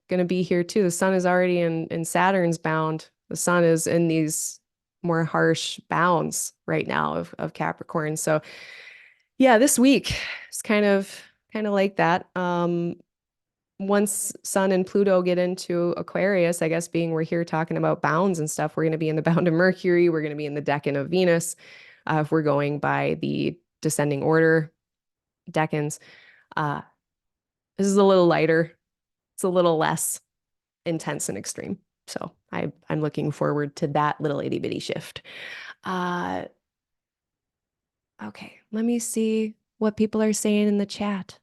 going to be here too. The sun is already in Saturn's bound. The sun is in these more harsh bounds right now of Capricorn. So yeah, this week is kind of like that. Once Sun and Pluto get into Aquarius, I guess being we're here talking about bounds and stuff, we're going to be in the bound of Mercury. We're going to be in the decan of Venus. If we're going by the descending order decans. Uh, this is a little lighter. It's a little less intense and extreme. So I'm looking forward to that little itty bitty shift. Okay, let me see what people are saying in the chat.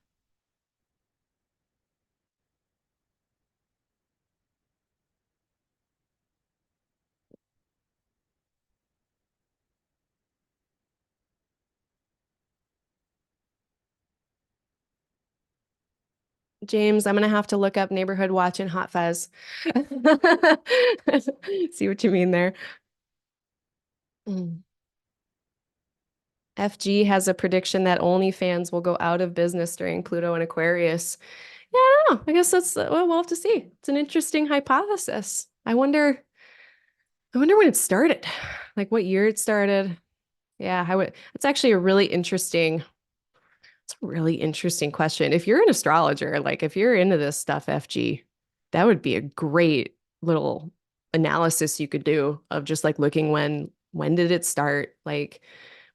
James, I'm gonna have to look up neighborhood watch and hot fuzz. See what you mean there. FG has a prediction that OnlyFans will go out of business during Pluto and Aquarius. Yeah, I don't know. I guess that's well, we'll have to see. It's an interesting hypothesis. I wonder when it started, like what year it started. Yeah, it's actually a really interesting. It's a really interesting question. If you're an astrologer, like if you're into this stuff, FG, that would be a great little analysis you could do of just like looking when did it start? Like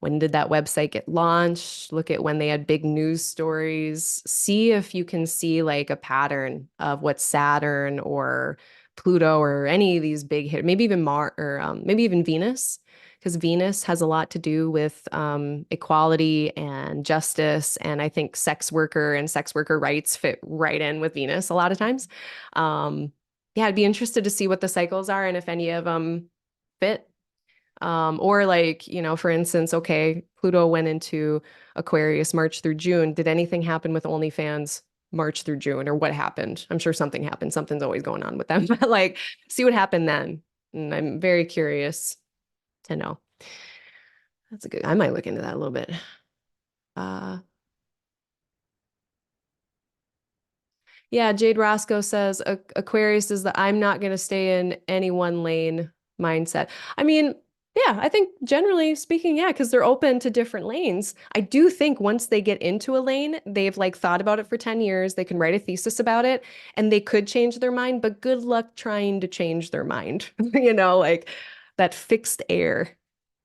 when did that website get launched? Look at when they had big news stories. See if you can see like a pattern of what Saturn or Pluto or any of these big hit, maybe even Mars or maybe even Venus, because Venus has a lot to do with equality and justice. And I think sex worker and sex worker rights fit right in with Venus a lot of times. Yeah, I'd be interested to see what the cycles are and if any of them fit. Or like, for instance, okay, Pluto went into Aquarius March through June. Did anything happen with OnlyFans March through June, or what happened? I'm sure something happened. Something's always going on with them, but like, see what happened then. And I'm very curious to know. I might look into that a little bit. Yeah, Jade Roscoe says Aquarius is the I'm not going to stay in any one lane mindset. I mean, yeah, I think generally speaking, yeah, because they're open to different lanes. I do think once they get into a lane, they've like thought about it for 10 years. They can write a thesis about it and they could change their mind, but good luck trying to change their mind, like that fixed air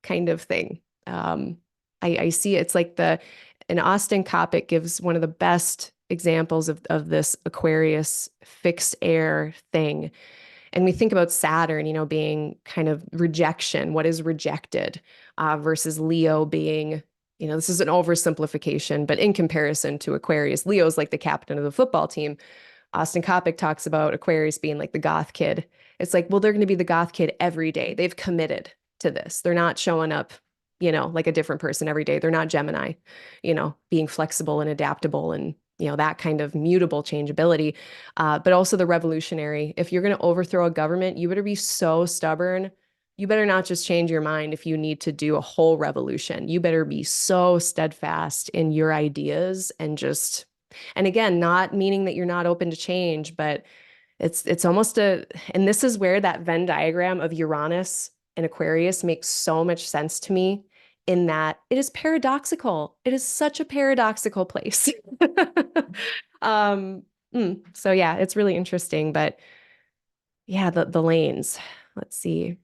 kind of thing. I see it's like and Austin Coppock gives one of the best examples of this Aquarius fixed air thing. And we think about Saturn, being kind of rejection, what is rejected, versus Leo being this is an oversimplification, but in comparison to Aquarius, Leo's like the captain of the football team. Austin Coppock talks about Aquarius being like the goth kid. It's like, well, they're going to be the goth kid every day. They've committed to this. They're not showing up, like a different person every day. They're not Gemini, being flexible and adaptable and, that kind of mutable changeability. But also the revolutionary. If you're going to overthrow a government, you better be so stubborn. You better not just change your mind if you need to do a whole revolution. You better be so steadfast in your ideas and again, not meaning that you're not open to change, but it's almost and this is where that Venn diagram of Uranus and Aquarius makes so much sense to me in that it is paradoxical. It is such a paradoxical place. um, so yeah, it's really interesting, but yeah, the lanes. Let's see.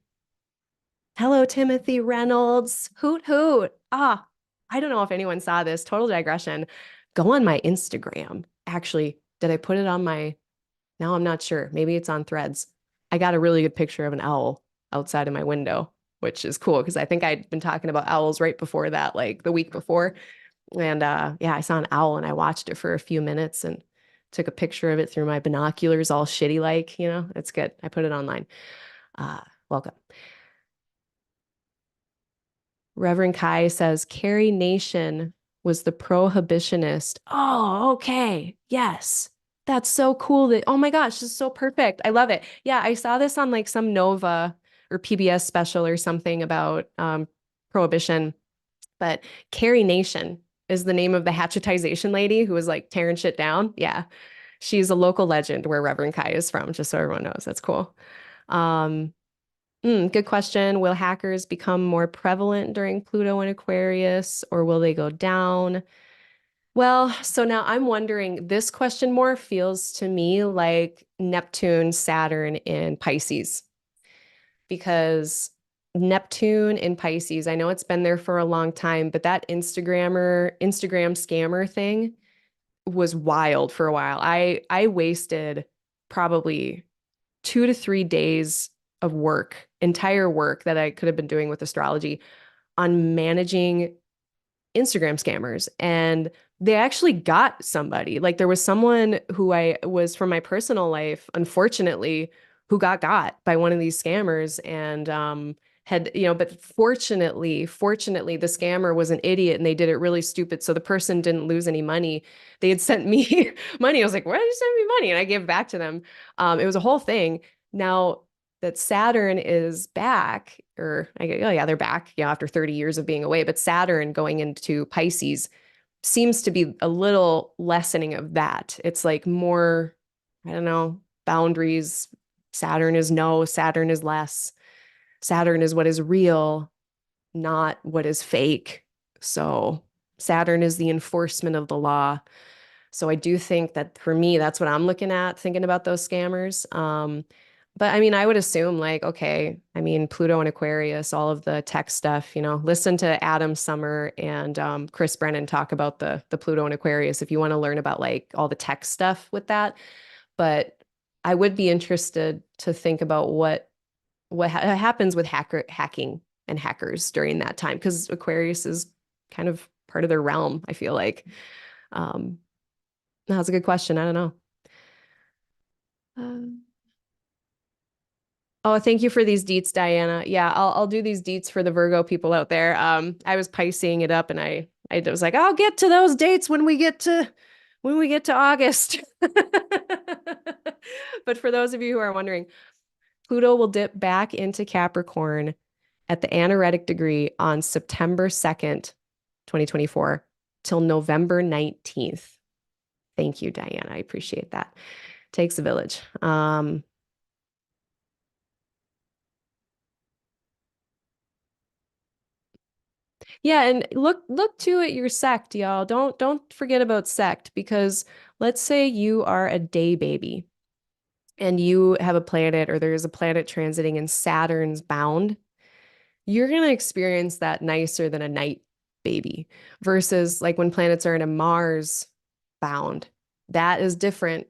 Hello, Timothy Reynolds. Hoot hoot. I don't know if anyone saw this. Total digression. Go on my Instagram. Actually, did I put it on my? Now I'm not sure. Maybe it's on Threads. I got a really good picture of an owl outside of my window, which is cool because I think I'd been talking about owls right before that, like the week before. And yeah, I saw an owl and I watched it for a few minutes and took a picture of it through my binoculars, all shitty like, it's good. I put it online. Welcome. Reverend Kai says Carrie Nation was the prohibitionist. Oh, okay. Yes. That's so cool that, oh my gosh, this is so perfect. I love it. Yeah, I saw this on like some Nova or PBS special or something about prohibition. But Carrie Nation is the name of the hatchetization lady who was like tearing shit down. Yeah. She's a local legend where Reverend Kai is from, just so everyone knows. That's cool. Good question. Will hackers become more prevalent during Pluto and Aquarius, or will they go down? Well, so now I'm wondering, this question more feels to me like Neptune, Saturn in Pisces, because Neptune in Pisces, I know it's been there for a long time, but that Instagram scammer thing was wild for a while. I wasted probably 2 to 3 days of entire work that I could have been doing with astrology on managing Instagram scammers. And they actually got somebody. Like there was someone who I was from my personal life, unfortunately, who got by one of these scammers and had, but fortunately, the scammer was an idiot and they did it really stupid. So the person didn't lose any money. They had sent me money. I was like, why did you send me money? And I gave back to them. It was a whole thing. Now that Saturn is back, or oh yeah, they're back, after 30 years of being away, but Saturn going into Pisces seems to be a little lessening of that. It's like more, I don't know, boundaries. Saturn is no, Saturn is less. Saturn is what is real, not what is fake. So Saturn is the enforcement of the law. So I do think that for me, that's what I'm looking at, thinking about those scammers. But I mean, I would assume like, okay, I mean, Pluto and Aquarius, all of the tech stuff, listen to Adam Summer and Chris Brennan talk about the Pluto and Aquarius if you want to learn about like all the tech stuff with that. But I would be interested to think about what happens with hacking and hackers during that time, because Aquarius is kind of part of their realm, I feel like. That's a good question. I don't know. Oh, thank you for these deets, Diana. Yeah, I'll do these deets for the Virgo people out there. I was Pisceing it up and I was like, I'll get to those dates when we get to August. But for those of you who are wondering, Pluto will dip back into Capricorn at the anaretic degree on September 2nd, 2024 till November 19th. Thank you, Diana. I appreciate that. Takes a village. Yeah, and look too at your sect, y'all. Don't forget about sect, because let's say you are a day baby and you have a planet, or there's a planet transiting in Saturn's bound. You're going to experience that nicer than a night baby, versus like when planets are in a Mars bound. That is different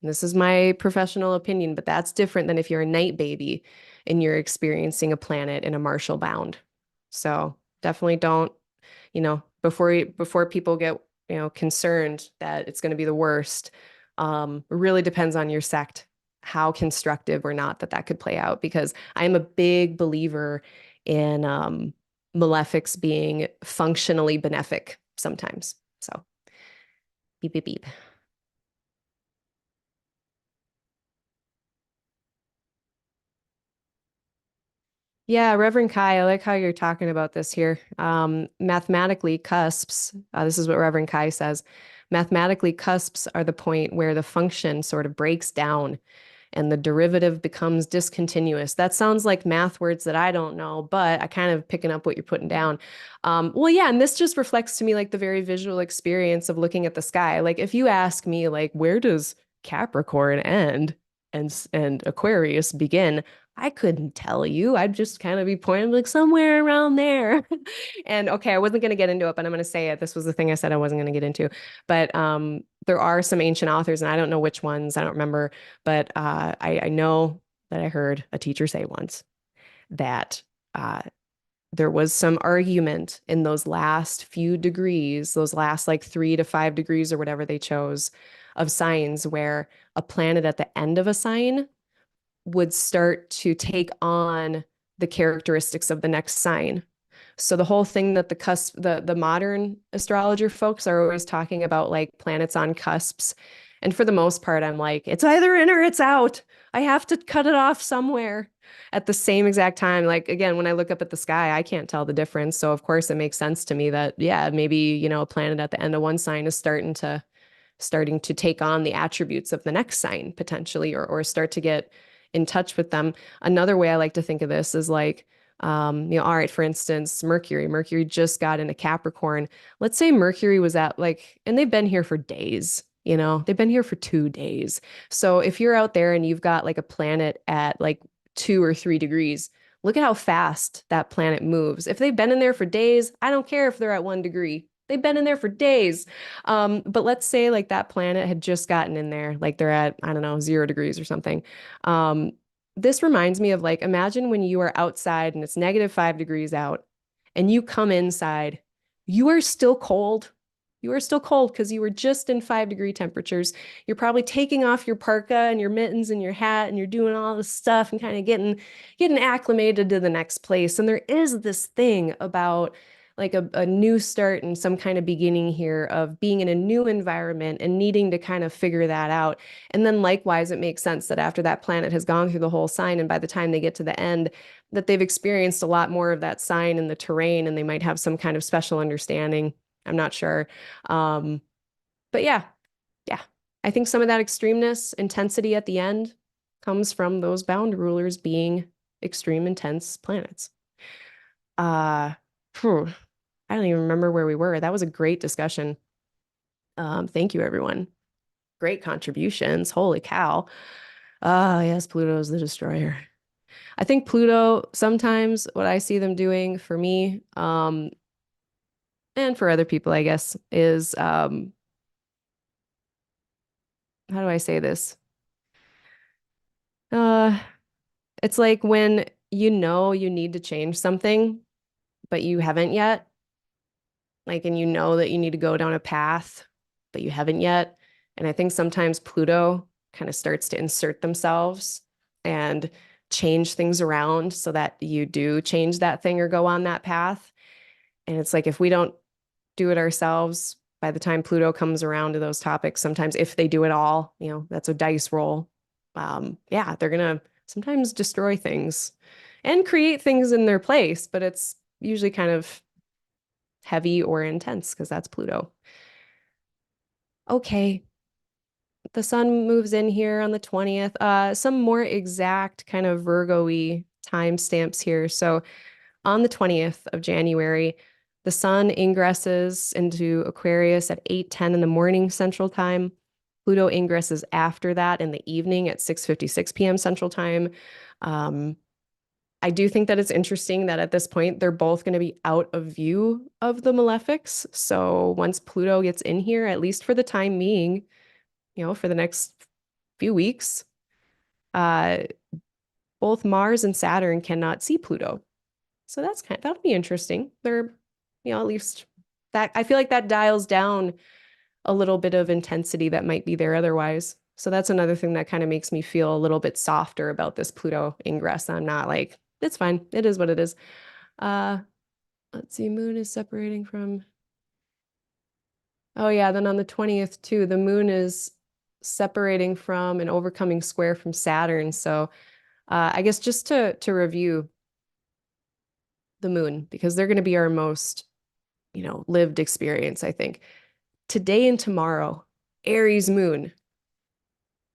this is my professional opinion, but that's different than if you're a night baby and you're experiencing a planet in a Martial bound. So definitely don't before people get, concerned that it's going to be the worst. It really depends on your sect, how constructive or not that could play out, because I am a big believer in malefics being functionally benefic sometimes. So beep, beep, beep. Yeah, Reverend Kai, I like how you're talking about this here. Mathematically, cusps, this is what Reverend Kai says. Mathematically, cusps are the point where the function sort of breaks down and the derivative becomes discontinuous. That sounds like math words that I don't know, but I kind of picking up what you're putting down. Well, yeah, and this just reflects to me like the very visual experience of looking at the sky. Like if you ask me, like, where does Capricorn end and Aquarius begin? I couldn't tell you. I'd just kind of be pointing like somewhere around there. And okay, I wasn't going to get into it, but I'm going to say it. This was the thing I said I wasn't going to get into. But there are some ancient authors, and I don't know which ones. I don't remember, but I know that I heard a teacher say once that there was some argument in those last few degrees, those last like 3 to 5 degrees or whatever they chose of signs, where a planet at the end of a sign would start to take on the characteristics of the next sign. So the whole thing that the modern astrologer folks are always talking about, like planets on cusps. And for the most part, I'm like, it's either in or it's out. I have to cut it off somewhere at the same exact time. Like again, when I look up at the sky, I can't tell the difference. So of course it makes sense to me that, yeah, maybe, a planet at the end of one sign is starting to take on the attributes of the next sign potentially, or start to get in touch with them. Another way I like to think of this is like, all right, for instance, Mercury just got into Capricorn. Let's say Mercury was at like, and they've been here for days, they've been here for 2 days. So if you're out there and you've got like a planet at like 2 or 3 degrees, look at how fast that planet moves. If they've been in there for days, I don't care if they're at 1 degree. They've been in there for days. But let's say like that planet had just gotten in there, like they're at, I don't know, 0 degrees or something. This reminds me of like, imagine when you are outside and it's -5 degrees out and you come inside, you are still cold. You are still cold because you were just in 5 degree temperatures. You're probably taking off your parka and your mittens and your hat and you're doing all this stuff and kind of getting acclimated to the next place. And there is this thing about like a new start and some kind of beginning here of being in a new environment and needing to kind of figure that out. And then likewise, it makes sense that after that planet has gone through the whole sign and by the time they get to the end, that they've experienced a lot more of that sign in the terrain and they might have some kind of special understanding. I'm not sure. But yeah, yeah. I think some of that extremeness, intensity at the end comes from those bound rulers being extreme, intense planets. Phew, I don't even remember where we were. That was a great discussion. Thank you, everyone. Great contributions. Holy cow. Ah, yes, Pluto is the destroyer. I think Pluto, sometimes what I see them doing for me, and for other people, I guess, is how do I say this? Uh, it's like when you need to change something, but you haven't yet. Like, and you know that you need to go down a path, but you haven't yet. And I think sometimes Pluto kind of starts to insert themselves and change things around so that you do change that thing or go on that path. And it's like if we don't do it ourselves, by the time Pluto comes around to those topics, sometimes if they do it all, that's a dice roll. Yeah, they're gonna sometimes destroy things and create things in their place, but it's usually kind of heavy or intense because that's Pluto. Okay, the sun moves in here on the 20th. Some more exact kind of Virgo-y timestamps here. So on the 20th of January, the sun ingresses into Aquarius at 8:10 in the morning Central Time. Pluto ingresses after that in the evening at 6:56 p.m. Central Time. I do think that it's interesting that at this point, they're both going to be out of view of the malefics. So once Pluto gets in here, at least for the time being, for the next few weeks, uh, both Mars and Saturn cannot see Pluto. So that'll be interesting. They're at least that I feel like that dials down a little bit of intensity that might be there otherwise. So that's another thing that kind of makes me feel a little bit softer about this Pluto ingress. I'm not like, it's fine. It is what it is. Uh, let's see, Moon is separating from. Oh yeah, then on the 20th too, the Moon is separating from and overcoming square from Saturn. So I guess just to review the Moon, because they're going to be our most, lived experience, I think. Today and tomorrow, Aries Moon,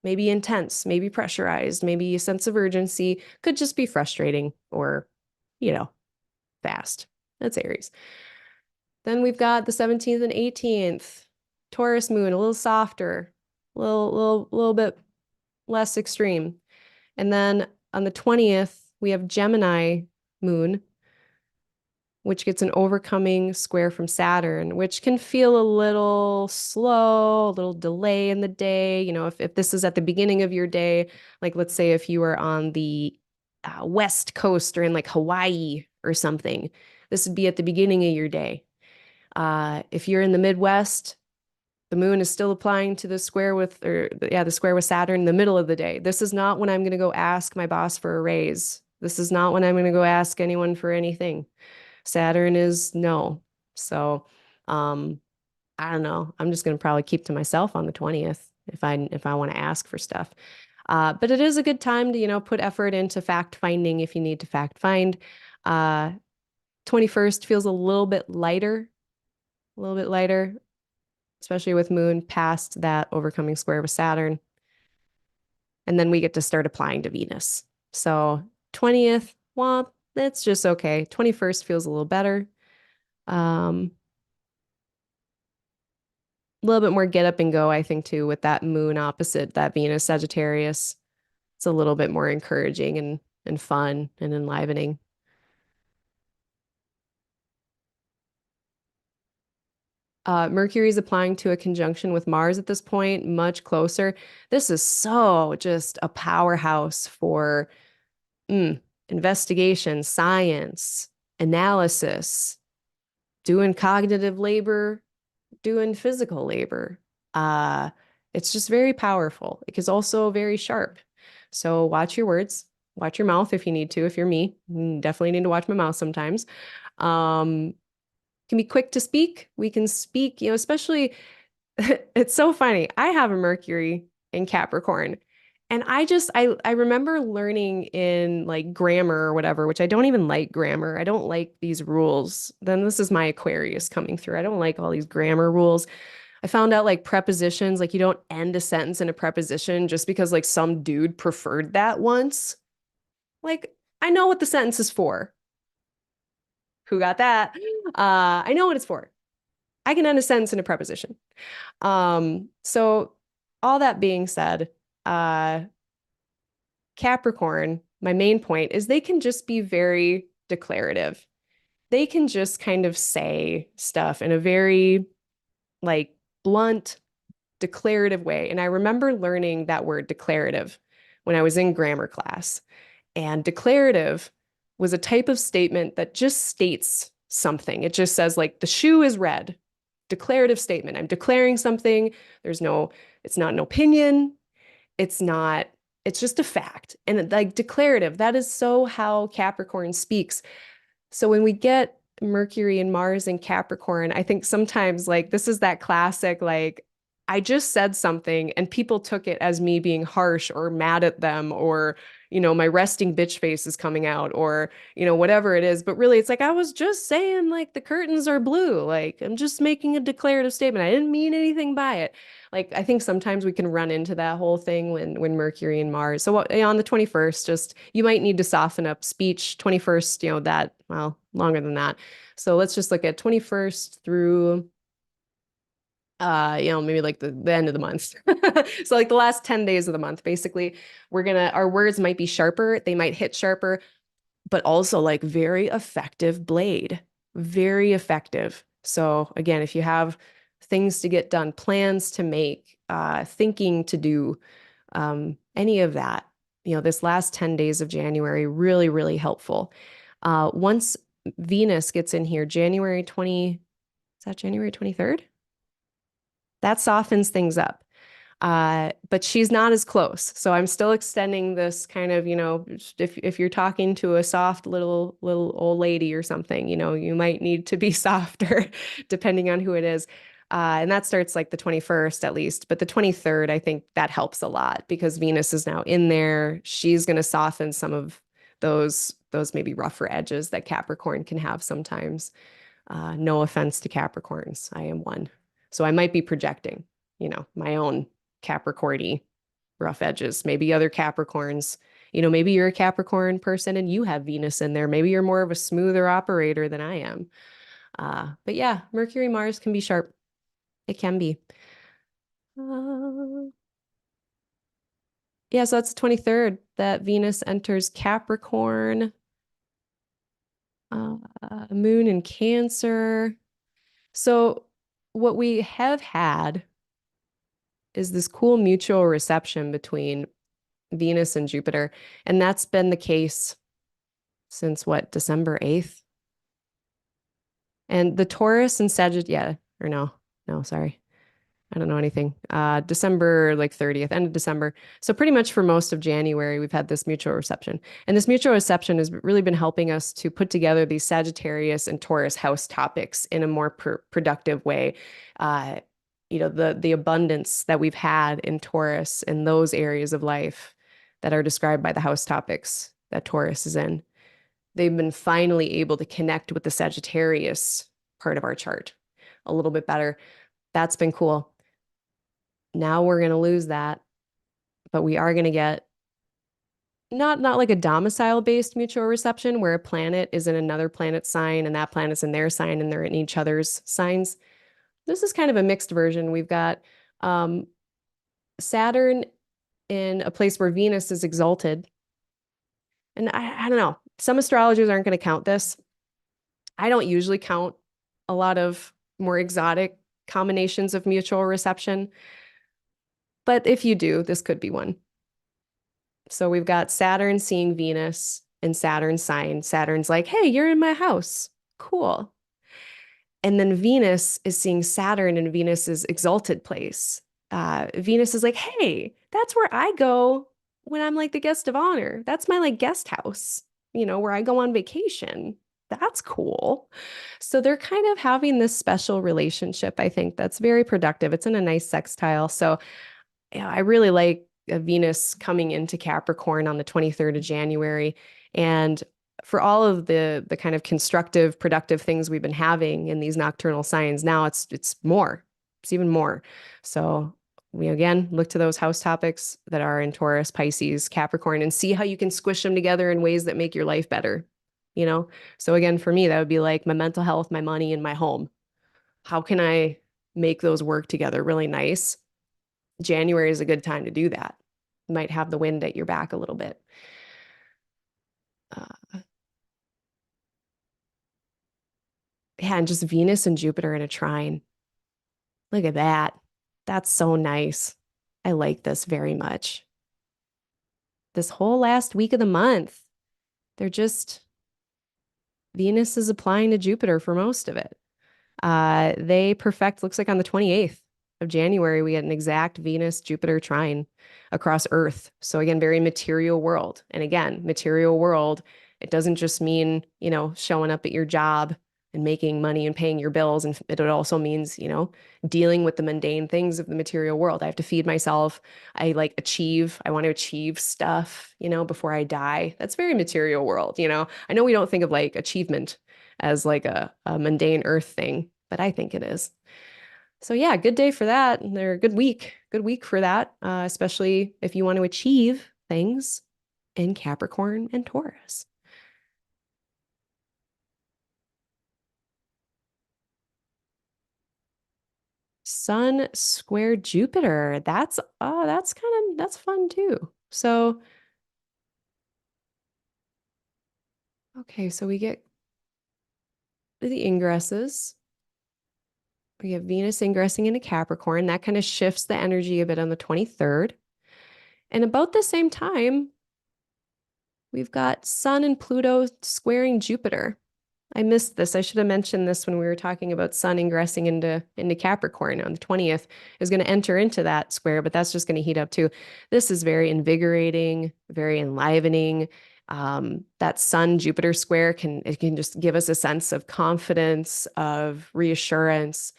maybe intense, maybe pressurized, maybe a sense of urgency, could just be frustrating or, you know, fast. That's Aries. Then we've got the 17th and 18th, Taurus Moon, a little softer, a little bit less extreme. And then on the 20th, we have Gemini Moon, which gets an overcoming square from Saturn, which can feel a little slow, a little delay in the day. If this is at the beginning of your day, like let's say if you were on the West Coast or in like Hawaii or something, this would be at the beginning of your day. If you're in the Midwest, the moon is still applying to the square the square with Saturn in the middle of the day. This is not when I'm going to go ask my boss for a raise. This is not when I'm going to go ask anyone for anything. Saturn is no. So, I don't know. I'm just going to probably keep to myself on the 20th if I want to ask for stuff. But it is a good time to, put effort into fact finding if you need to fact find. 21st feels a little bit lighter, especially with Moon past that overcoming square with Saturn. And then we get to start applying to Venus. So 20th, well, that's just okay. 21st feels a little better. A little bit more get up and go, I think, too, with that moon opposite that Venus Sagittarius. It's a little bit more encouraging and fun and enlivening. Mercury's applying to a conjunction with Mars at this point, much closer. This is so just a powerhouse for investigation, science, analysis, doing cognitive labor, doing physical labor. Uh, it's just very powerful. It is also very sharp. So watch your words, watch your mouth if you need to. If you're me, definitely need to watch my mouth sometimes. Can be quick to speak. We can speak, especially it's so funny. I have a Mercury in Capricorn. And I remember learning in like grammar or whatever, which I don't even like grammar. I don't like these rules. Then this is my Aquarius coming through. I don't like all these grammar rules. I found out like prepositions, like you don't end a sentence in a preposition just because like some dude preferred that once. Like, I know what the sentence is for. Who got that? I know what it's for. I can end a sentence in a preposition. So all that being said, Capricorn, my main point is they can just be very declarative. They can just kind of say stuff in a very like blunt, declarative way. And I remember learning that word declarative when I was in grammar class. And declarative was a type of statement that just states something. It just says like the shoe is red. Declarative statement. I'm declaring something. It's not an opinion. It's just a fact. And like declarative, that is so how Capricorn speaks. So when we get Mercury and Mars in Capricorn, I think sometimes like this is that classic, like I just said something and people took it as me being harsh or mad at them or, my resting bitch face is coming out or, whatever it is. But really it's like, I was just saying like the curtains are blue. Like I'm just making a declarative statement. I didn't mean anything by it. Like I think sometimes we can run into that whole thing when Mercury and Mars. So on the 21st, just you might need to soften up speech. 21st, longer than that. So let's just look at 21st through maybe like the end of the month. So like the last 10 days of the month, basically, our words might be sharper, they might hit sharper, but also like very effective blade, very effective. So again, if you have things to get done, plans to make, thinking to do, any of that, this last 10 days of January, really, really helpful. Once Venus gets in here January 20, is that January 23rd? That softens things up. But she's not as close. So I'm still extending this kind of, if you're talking to a soft little old lady or something, you might need to be softer depending on who it is. And that starts like the 21st at least, but the 23rd, I think that helps a lot because Venus is now in there. She's going to soften some of those maybe rougher edges that Capricorn can have sometimes. No offense to Capricorns. I am one. So I might be projecting, my own Capricorn-y rough edges. Maybe other Capricorns, maybe you're a Capricorn person and you have Venus in there. Maybe you're more of a smoother operator than I am. But yeah, Mercury, Mars can be sharp. It can be. Yeah, so that's the 23rd that Venus enters Capricorn. Moon in Cancer. So what we have had is this cool mutual reception between Venus and Jupiter. And that's been the case since what, December 8th? And the Taurus and Sagittarius, yeah, or no, sorry. I don't know anything. December like 30th, end of December. So pretty much for most of January, we've had this mutual reception. And this mutual reception has really been helping us to put together these Sagittarius and Taurus house topics in a more productive way. The abundance that we've had in Taurus in those areas of life that are described by the house topics that Taurus is in. They've been finally able to connect with the Sagittarius part of our chart a little bit better. That's been cool. Now we're going to lose that, but we are going to get not like a domicile-based mutual reception where a planet is in another planet's sign and that planet's in their sign and they're in each other's signs. This is kind of a mixed version. We've got Saturn in a place where Venus is exalted. And I don't know. Some astrologers aren't going to count this. I don't usually count a lot of more exotic combinations of mutual reception. But if you do, this could be one. So we've got Saturn seeing Venus in Saturn's sign. Saturn's like, hey, you're in my house. Cool. And then Venus is seeing Saturn in Venus's exalted place. Venus is like, hey, that's where I go when I'm like the guest of honor. That's my like guest house, where I go on vacation. That's cool. So they're kind of having this special relationship, I think, that's very productive. It's in a nice sextile. So yeah, I really like Venus coming into Capricorn on the 23rd of January. And for all of the kind of constructive, productive things we've been having in these nocturnal signs, now it's more. It's even more. So we again look to those house topics that are in Taurus, Pisces, Capricorn, and see how you can squish them together in ways that make your life better. So again, for me, that would be like my mental health, my money, and my home. How can I make those work together really nice? January is a good time to do that. You might have the wind at your back a little bit. Yeah, and just Venus and Jupiter in a trine. Look at that. That's so nice. I like this very much. This whole last week of the month, Venus is applying to Jupiter for most of it. They perfect, looks like on the 28th of January, we get an exact Venus-Jupiter trine across Earth. So again, very material world. And again, material world, it doesn't just mean, showing up at your job and making money and paying your bills. And it also means, dealing with the mundane things of the material world. I have to feed myself. I want to achieve stuff, before I die. That's very material world, I know we don't think of like achievement as like a mundane Earth thing, but I think it is. So yeah, good day for that. They're a good week for that, especially if you want to achieve things in Capricorn and Taurus. Sun square Jupiter. That's fun too. So okay, so we get the ingresses. We have Venus ingressing into Capricorn. That kind of shifts the energy a bit on the 23rd. And about the same time, we've got Sun and Pluto squaring Jupiter. I missed this. I should have mentioned this when we were talking about Sun ingressing into Capricorn on the 20th is going to enter into that square, but that's just going to heat up too. This is very invigorating, very enlivening. That Sun-Jupiter square can just give us a sense of confidence, of reassurance.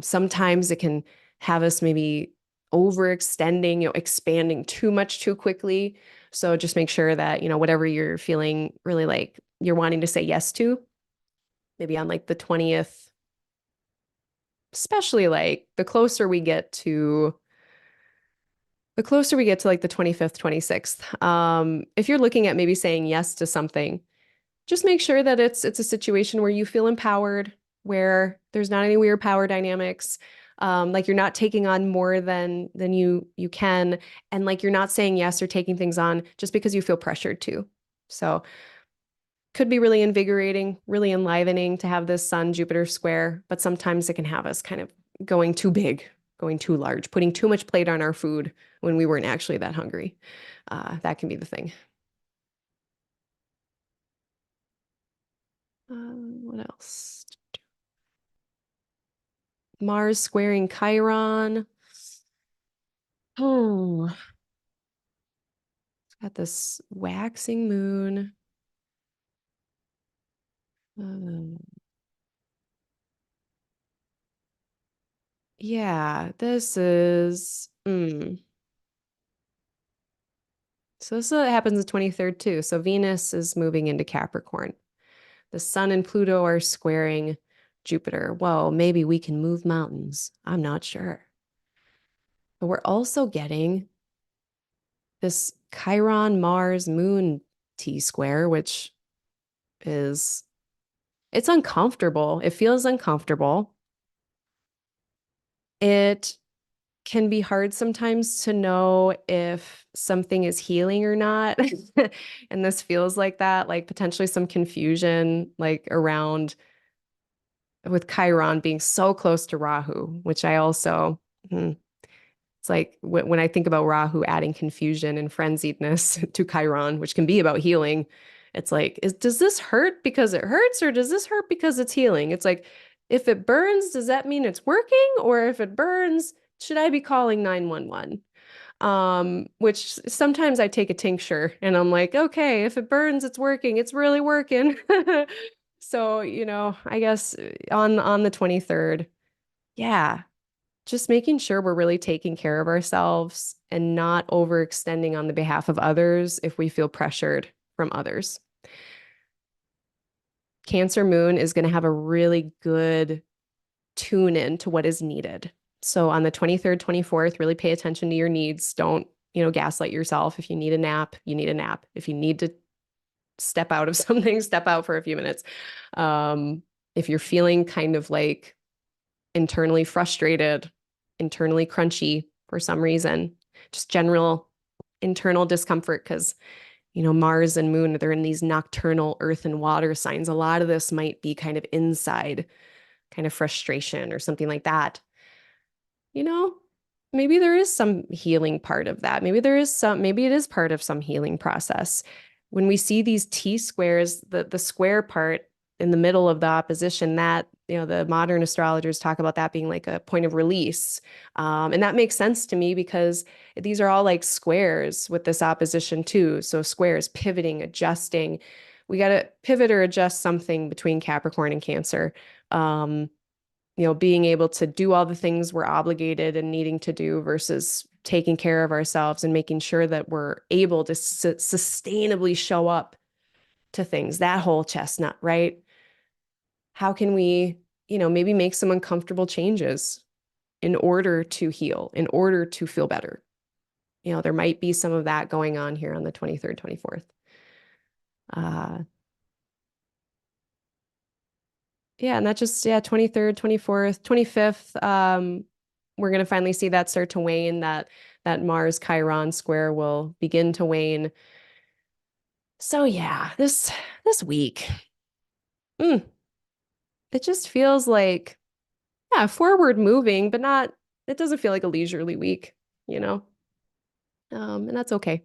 Sometimes it can have us maybe overextending, expanding too much too quickly. So just make sure that, whatever you're feeling really like you're wanting to say yes to, maybe on like the 20th, especially like the closer we get to like the 25th, 26th. If you're looking at maybe saying yes to something, just make sure that it's a situation where you feel empowered, where there's not any weird power dynamics. Like you're not taking on more than you can, and like you're not saying yes or taking things on just because you feel pressured to. So could be really invigorating, really enlivening to have this Sun Jupiter square, but sometimes it can have us kind of going too big, going too large, putting too much plate on our food when we weren't actually that hungry. That can be the thing. What else? Mars squaring Chiron. Oh, it's got this waxing moon. Um, yeah, this is. So this happens the 23rd too. So Venus is moving into Capricorn. The Sun and Pluto are squaring Jupiter. Well, maybe we can move mountains. I'm not sure. But we're also getting this Chiron Mars Moon T square, which is it's uncomfortable. It feels uncomfortable. It can be hard sometimes to know if something is healing or not. And this feels like that, like potentially some confusion, like around with Chiron being so close to Rahu, which I also, it's like when I think about Rahu adding confusion and frenziedness to Chiron, which can be about healing, it's like, does this hurt because it hurts or does this hurt because it's healing? It's like, if it burns, does that mean it's working? Or if it burns, should I be calling 911? Which sometimes I take a tincture and I'm like, okay, if it burns, it's working. It's really working. So, I guess on the 23rd, yeah, just making sure we're really taking care of ourselves and not overextending on the behalf of others if we feel pressured from others. Cancer Moon is going to have a really good tune in to what is needed. So on the 23rd, 24th, really pay attention to your needs. Don't, gaslight yourself. If you need a nap, you need a nap. If you need to step out of something, step out for a few minutes. If you're feeling kind of like internally frustrated, internally crunchy for some reason, just general internal discomfort because Mars and Moon, they're in these nocturnal earth and water signs. A lot of this might be kind of inside, kind of frustration or something like that. you know, maybe there is some healing part of that. Maybe it is part of some healing process. When we see these T squares, the square part in the middle of the opposition, that, the modern astrologers talk about that being like a point of release. And that makes sense to me because these are all like squares with this opposition too. So squares, pivoting, adjusting. We got to pivot or adjust something between Capricorn and Cancer. Um, being able to do all the things we're obligated and needing to do versus taking care of ourselves and making sure that we're able to sustainably show up to things, that whole chestnut, right? How can we, maybe make some uncomfortable changes in order to heal, in order to feel better? There might be some of that going on here on the 23rd, 24th. Yeah, and that just, yeah, 23rd, 24th, 25th. We're going to finally see that start to wane, that Mars Chiron square will begin to wane. So yeah, this week, mm, it just feels like, yeah, forward moving, but not, it doesn't feel like a leisurely week, you know? And that's okay.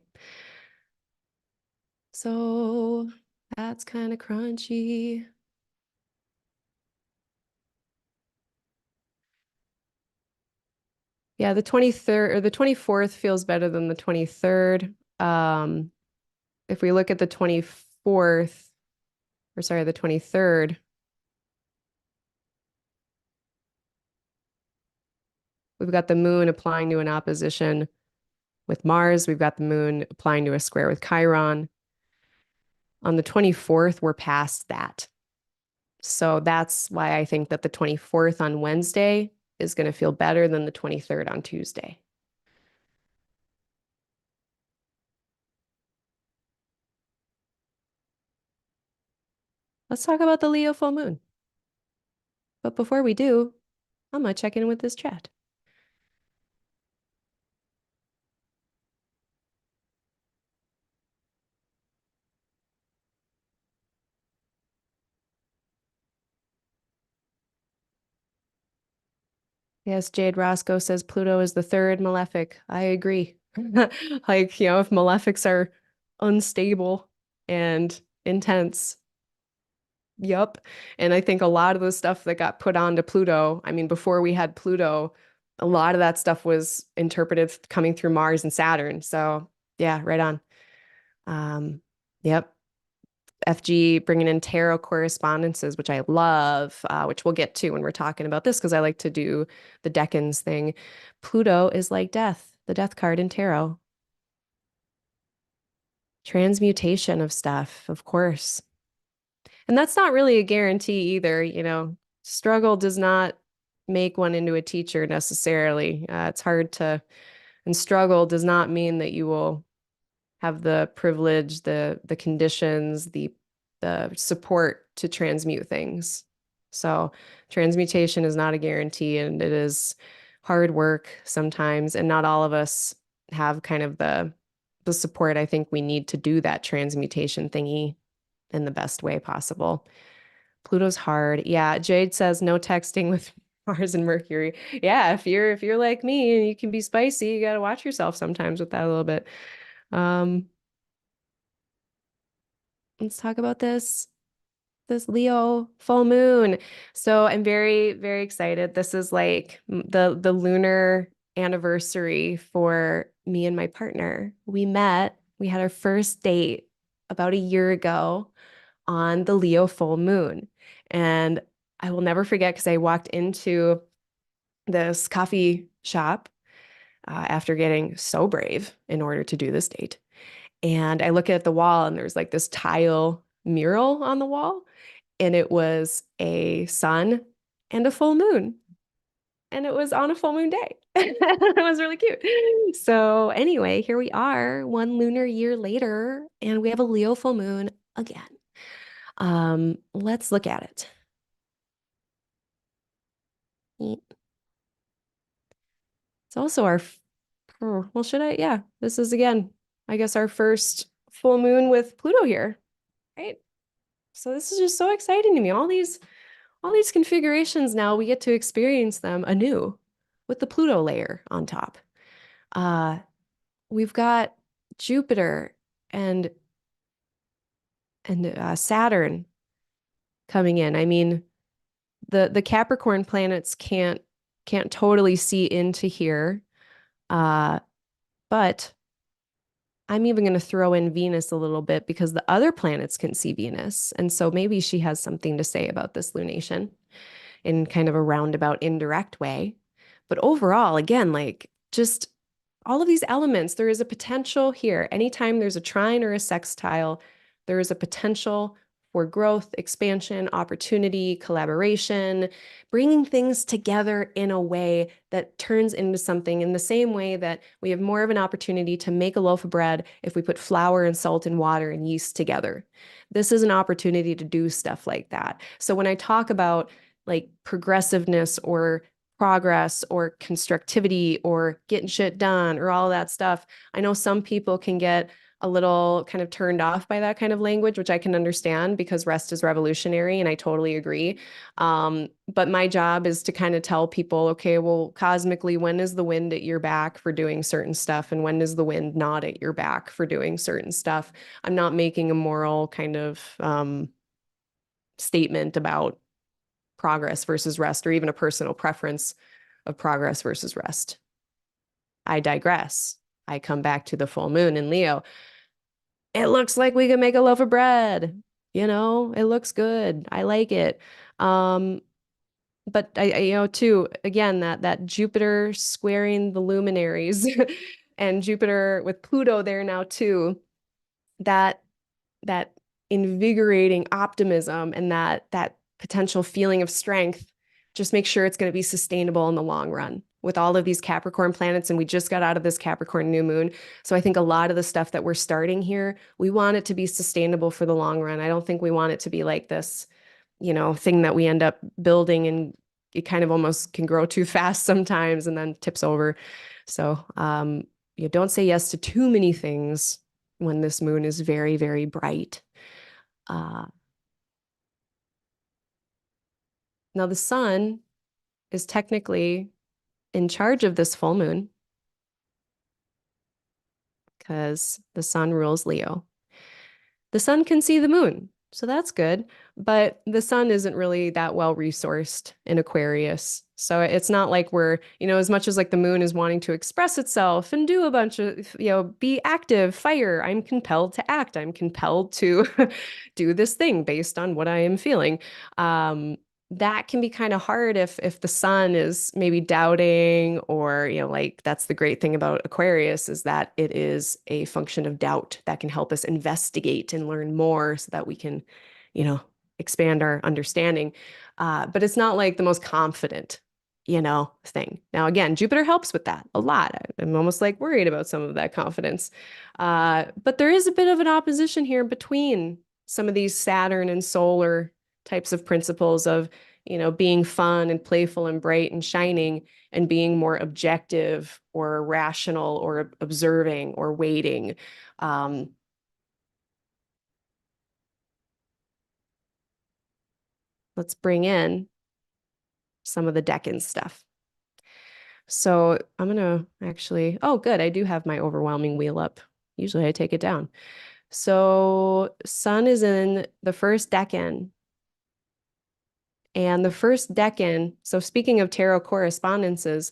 So that's kind of crunchy. Yeah, the 23rd or the 24th feels better than the 23rd. If we look at the 24th, or sorry, the 23rd, we've got the moon applying to an opposition with Mars. We've got the moon applying to a square with Chiron. On the 24th, we're past that. So that's why I think that the 24th on Wednesday is going to feel better than the 23rd on Tuesday. Let's talk about the Leo full moon. But before we do, I'm going to check in with this chat. Yes, Jade Roscoe says Pluto is the third malefic. I agree. Like, if malefics are unstable and intense, yup. And I think a lot of the stuff that got put onto Pluto, I mean, before we had Pluto, a lot of that stuff was interpreted coming through Mars and Saturn. So, yeah, right on. Yep. FG bringing in tarot correspondences, which I love, which we'll get to when we're talking about this because I like to do the decans thing. Pluto is like death, the death card in tarot. Transmutation of stuff, of course. And that's not really a guarantee either. Struggle does not make one into a teacher necessarily. It's hard to, and struggle does not mean that you will have the privilege, the conditions, the support to transmute things. So transmutation is not a guarantee, and it is hard work sometimes, and not all of us have kind of the support I think we need to do that transmutation thingy in the best way possible. Pluto's hard. Yeah, Jade says no texting with Mars and Mercury. Yeah, if you're like me and you can be spicy, you got to watch yourself sometimes with that a little bit. Um, let's talk about this Leo full moon. So I'm very, very excited. This is like the lunar anniversary for me and my partner. We had our first date about a year ago on the Leo full moon. And I will never forget because I walked into this coffee shop after getting so brave in order to do this date. And I look at the wall and there's like this tile mural on the wall, and it was a sun and a full moon. And it was on a full moon day. It was really cute. So, anyway, here we are, one lunar year later, and we have a Leo full moon again. Let's look at it. It's also well, should I? Yeah, this is again, I guess our first full moon with Pluto here, right? So this is just so exciting to me. All these configurations now, we get to experience them anew with the Pluto layer on top. We've got Jupiter and Saturn coming in. I mean, the Capricorn planets can't totally see into here, but I'm even going to throw in Venus a little bit because the other planets can see Venus, and so maybe she has something to say about this lunation in kind of a roundabout, indirect way. But overall, again, like just all of these elements, there is a potential here. Anytime there's a trine or a sextile, there is a potential for growth, expansion, opportunity, collaboration, bringing things together in a way that turns into something in the same way that we have more of an opportunity to make a loaf of bread if we put flour and salt and water and yeast together. This is an opportunity to do stuff like that. So when I talk about like progressiveness or progress or constructivity or getting shit done or all that stuff, I know some people can get a little kind of turned off by that kind of language, which I can understand because rest is revolutionary, and I totally agree. But my job is to kind of tell people, okay, well, cosmically, when is the wind at your back for doing certain stuff, and when is the wind not at your back for doing certain stuff? I'm not making a moral kind of statement about progress versus rest, or even a personal preference of progress versus rest. I digress. I come back to the full moon in Leo. It looks like we can make a loaf of bread. It looks good. I like it. Um, but too, again, that Jupiter squaring the luminaries and Jupiter with Pluto there now too, that that invigorating optimism and that potential feeling of strength, just make sure it's going to be sustainable in the long run with all of these Capricorn planets. And we just got out of this Capricorn new moon. So I think a lot of the stuff that we're starting here, we want it to be sustainable for the long run. I don't think we want it to be like this, thing that we end up building and it kind of almost can grow too fast sometimes and then tips over. So you don't say yes to too many things when this moon is very, very bright. Uh, Now, the sun is technically in charge of this full moon because the sun rules Leo. The sun can see the moon, so that's good. But the sun isn't really that well resourced in Aquarius. So it's not like we're, as much as like the moon is wanting to express itself and do a bunch of, be active, fire. I'm compelled to act. I'm compelled to do this thing based on what I am feeling. That can be kind of hard if the sun is maybe doubting or, like that's the great thing about Aquarius is that it is a function of doubt that can help us investigate and learn more so that we can, expand our understanding. But it's not like the most confident, thing. Now, again, Jupiter helps with that a lot. I'm almost like worried about some of that confidence. But there is a bit of an opposition here between some of these Saturn and solar types of principles of, being fun and playful and bright and shining and being more objective or rational or observing or waiting. Let's bring in some of the Deccan stuff. So I'm going to actually, oh, good. I do have my overwhelming wheel up. Usually I take it down. So Sun is in the first decan. And the first decan, so speaking of tarot correspondences,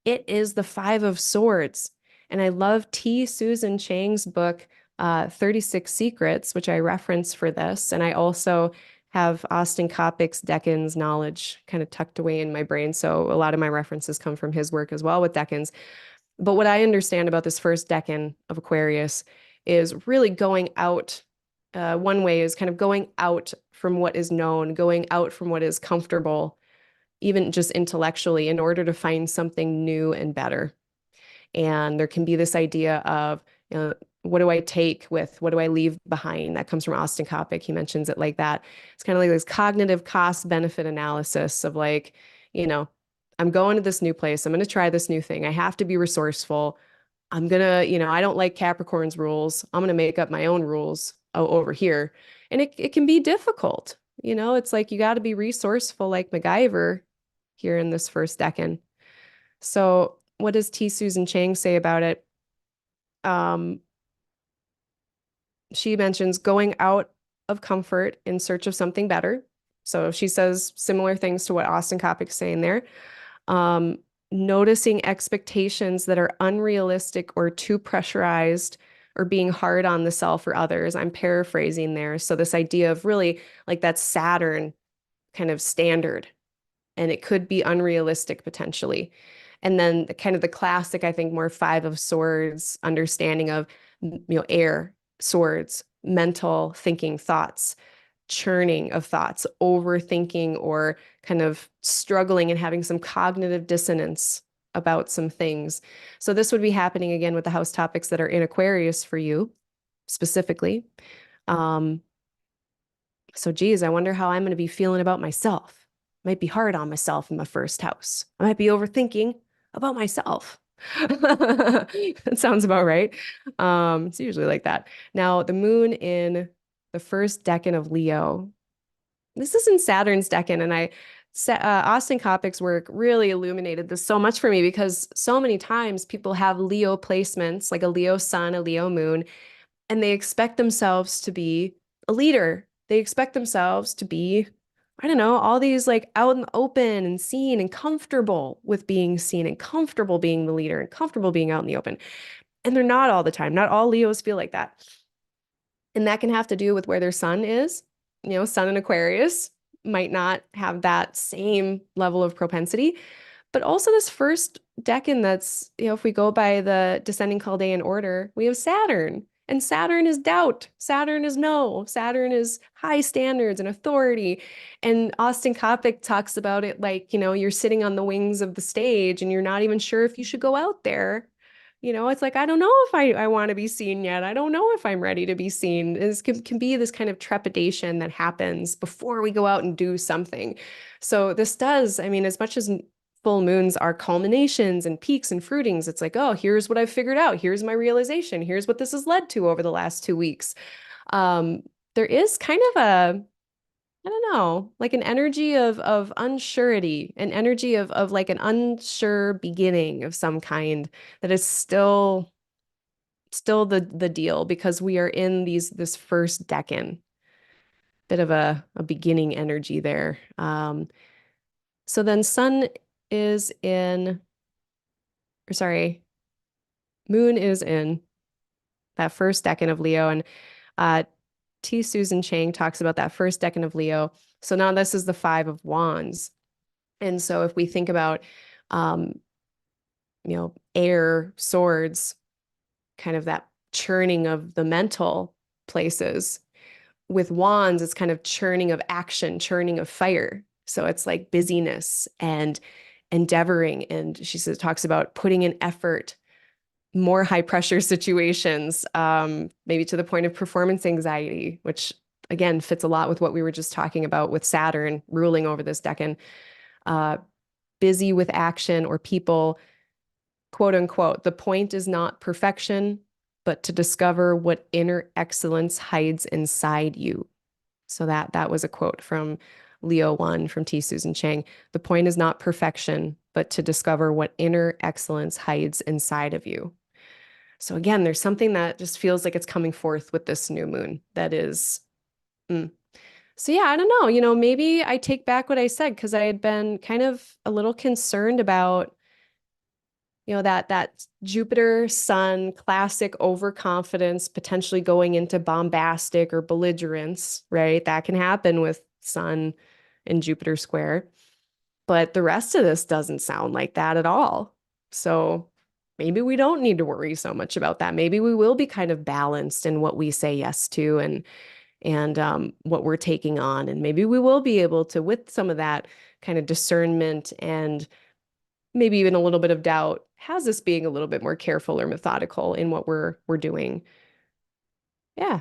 it is the Five of Swords. And I love T. Susan Chang's book, 36 Secrets, which I reference for this. And I also have Austin Coppock's Decans knowledge kind of tucked away in my brain. So a lot of my references come from his work as well with Decans. But what I understand about this first decan of Aquarius is really going out. One way is kind of going out from what is known, going out from what is comfortable, even just intellectually, in order to find something new and better. And there can be this idea of, what do I take with, what do I leave behind? That comes from Austin Coppock. He mentions it like that. It's kind of like this cognitive cost benefit analysis of like, I'm going to this new place. I'm going to try this new thing. I have to be resourceful. I'm going to, I don't like Capricorn's rules. I'm going to make up my own rules over here. And it can be difficult. It's like you got to be resourceful like MacGyver here in this first decan. So what does T. Susan Chang say about it? She mentions going out of comfort in search of something better. So she says similar things to what Austin Coppock's saying there. Noticing expectations that are unrealistic or too pressurized or being hard on the self or others. I'm paraphrasing there. So this idea of really like that Saturn kind of standard, and it could be unrealistic potentially. And then kind of the classic, I think, more Five of Swords understanding of, air, swords, mental thinking, thoughts, churning of thoughts, overthinking, or kind of struggling and having some cognitive dissonance about some things. So this would be happening again with the house topics that are in Aquarius for you specifically. So geez, I wonder how I'm going to be feeling about myself. Might be hard on myself in my first house. I might be overthinking about myself. That sounds about right. It's usually like that. Now, the moon in the first decan of Leo. This is in Saturn's decan, and Austin Coppock's work really illuminated this so much for me because so many times people have Leo placements, like a Leo sun, a Leo moon, and they expect themselves to be a leader. They expect themselves to be I don't know, all these like out in the open and seen and comfortable with being seen and comfortable being the leader and comfortable being out in the open. And they're not all the time. Not all Leos feel like that. And that can have to do with where their sun is. Sun in Aquarius might not have that same level of propensity. But also this first decan that's, if we go by the descending Chaldean order, we have Saturn. And Saturn is doubt. Saturn is no. Saturn is high standards and authority. And Austin Coppock talks about it like, you're sitting on the wings of the stage and you're not even sure if you should go out there. It's like, I don't know if I want to be seen yet. I don't know if I'm ready to be seen. This can be this kind of trepidation that happens before we go out and do something. So this does, I mean, as much as full moons are culminations and peaks and fruitings, it's like, oh, here's what I've figured out. Here's my realization. Here's what this has led to over the last 2 weeks. There is kind of I don't know, like an energy of unsurety, an energy of like an unsure beginning of some kind that is still the deal because we are in this first decan. Bit of a beginning energy there. So then Sun is in, or sorry, Moon is in that first decan of Leo, and T. Susan Chang talks about that first decan of Leo. So now this is the Five of Wands. And so if we think about, air, swords, kind of that churning of the mental places, with wands, it's kind of churning of action, churning of fire. So it's like busyness and endeavoring. And she says, talks about putting in effort, more high pressure situations, maybe to the point of performance anxiety, which again fits a lot with what we were just talking about with Saturn ruling over this decan. Busy with action or people, quote unquote, the point is not perfection, but to discover what inner excellence hides inside you. So that was a quote from Leo 1 from T. Susan Chang. The point is not perfection, but to discover what inner excellence hides inside of you. So again, there's something that just feels like it's coming forth with this new moon that is. So yeah, I don't know, maybe I take back what I said because I had been kind of a little concerned about, that Jupiter Sun classic overconfidence potentially going into bombastic or belligerence, right? That can happen with Sun and Jupiter square. But the rest of this doesn't sound like that at all. So maybe we don't need to worry so much about that. Maybe we will be kind of balanced in what we say yes to and what we're taking on. And maybe we will be able to, with some of that kind of discernment and maybe even a little bit of doubt, has us being a little bit more careful or methodical in what we're doing. Yeah.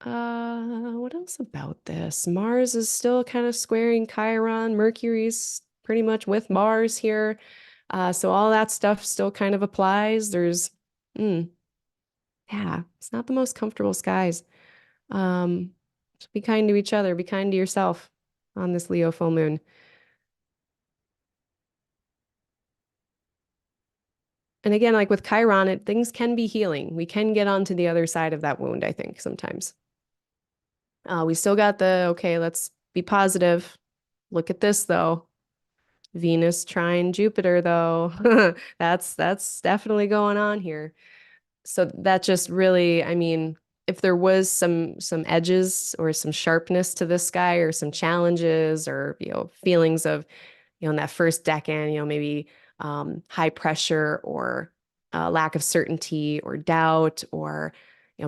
What else about this? Mars is still kind of squaring Chiron. Mercury's pretty much with Mars here. So all that stuff still kind of applies. Yeah, it's not the most comfortable skies. So be kind to each other, be kind to yourself on this Leo full moon. And again, like with Chiron, things can be healing. We can get onto the other side of that wound, I think, sometimes. We still got okay, let's be positive. Look at this though. Venus trine Jupiter though. That's definitely going on here. So that just really, I mean, if there was some edges or some sharpness to this guy or some challenges or, feelings of, in that first decan, maybe high pressure or lack of certainty or doubt or,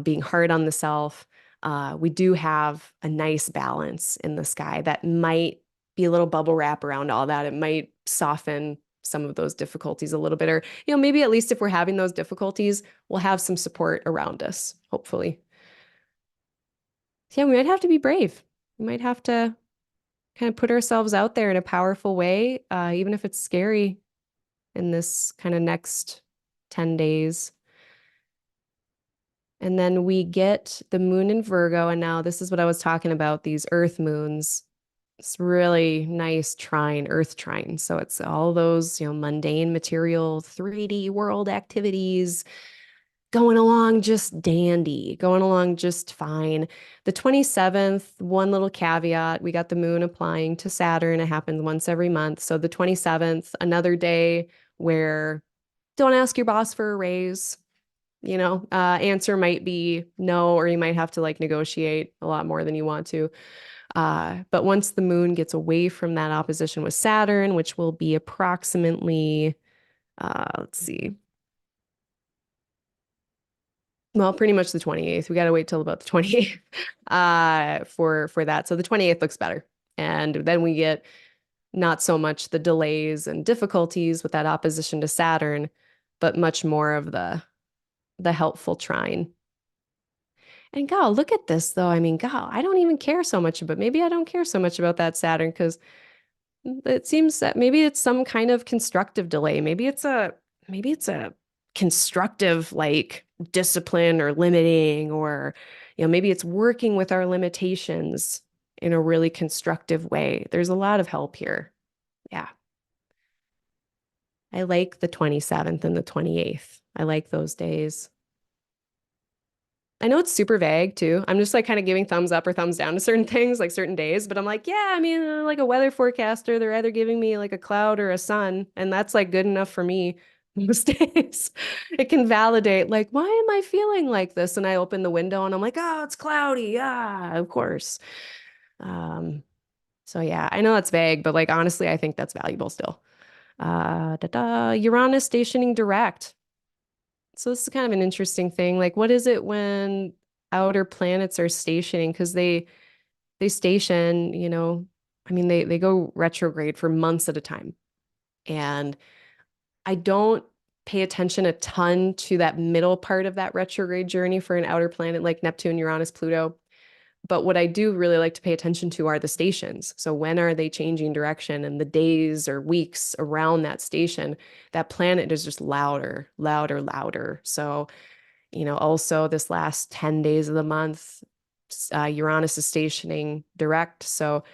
being hard on the self, we do have a nice balance in the sky that might be a little bubble wrap around all that. It might soften some of those difficulties a little bit, or, maybe at least if we're having those difficulties, we'll have some support around us, hopefully. So yeah, we might have to be brave. We might have to kind of put ourselves out there in a powerful way, even if it's scary in this kind of next 10 days. And then we get the moon in Virgo. And now this is what I was talking about, these earth moons. It's really nice trine, earth trine. So it's all those, mundane material, 3D world activities, Going along just dandy, going along just fine. The 27th, one little caveat, we got the moon applying to Saturn. It happens once every month. So the 27th, another day where don't ask your boss for a raise. Answer might be no, or you might have to like negotiate a lot more than you want to. But once the moon gets away from that opposition with Saturn, which will be approximately, let's see, well, pretty much the 28th. We got to wait till about the 28th for that. So the 28th looks better. And then we get not so much the delays and difficulties with that opposition to Saturn, but much more of the helpful trine. And God, look at this though. I mean, God, I don't even care so much about maybe I don't care so much about that Saturn because it seems that maybe it's some kind of constructive delay. Maybe it's a constructive like discipline or limiting or maybe it's working with our limitations in a really constructive way. There's a lot of help here. Yeah. I like the 27th and the 28th. I like those days. I know it's super vague too. I'm just like kind of giving thumbs up or thumbs down to certain things, like certain days, but I'm like, yeah, I mean, like a weather forecaster, they're either giving me like a cloud or a sun, and that's like good enough for me most days. It can validate, like, why am I feeling like this? And I open the window and I'm like, oh, it's cloudy. Yeah, of course. Um, so yeah, I know that's vague, but like honestly, I think that's valuable still. Uranus stationing direct. So this is kind of an interesting thing. Like, what is it when outer planets are stationing? Because they station, I mean, they go retrograde for months at a time. And I don't pay attention a ton to that middle part of that retrograde journey for an outer planet like Neptune, Uranus, Pluto. But what I do really like to pay attention to are the stations. So when are they changing direction and the days or weeks around that station, that planet is just louder, louder, louder. So also this last 10 days of the month, Uranus is stationing direct. So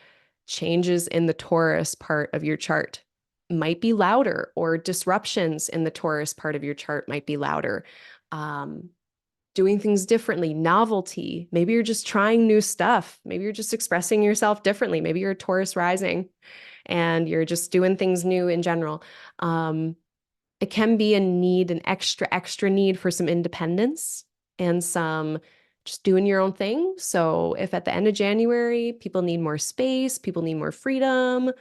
changes in the Taurus part of your chart might be louder, or disruptions in the Taurus part of your chart might be louder. Um, Doing things differently, novelty. Maybe you're just trying new stuff. Maybe you're just expressing yourself differently. Maybe you're a Taurus rising and you're just doing things new in general. It can be a need, an extra need for some independence and some just doing your own thing. So if at the end of January, people need more space, people need more freedom,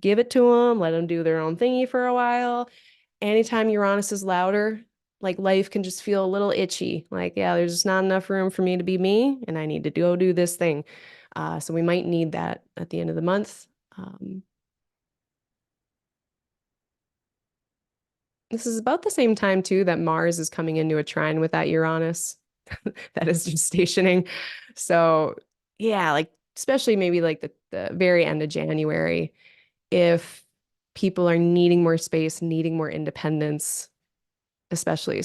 give it to them, let them do their own thingy for a while. Anytime Uranus is louder, like life can just feel a little itchy. Like, yeah, there's just not enough room for me to be me, and I need to go do this thing. So we might need that at the end of the month. Um, This is about the same time too that Mars is coming into a trine with that Uranus that is just stationing. So yeah, like especially maybe like the very end of January, if people are needing more space, needing more independence, especially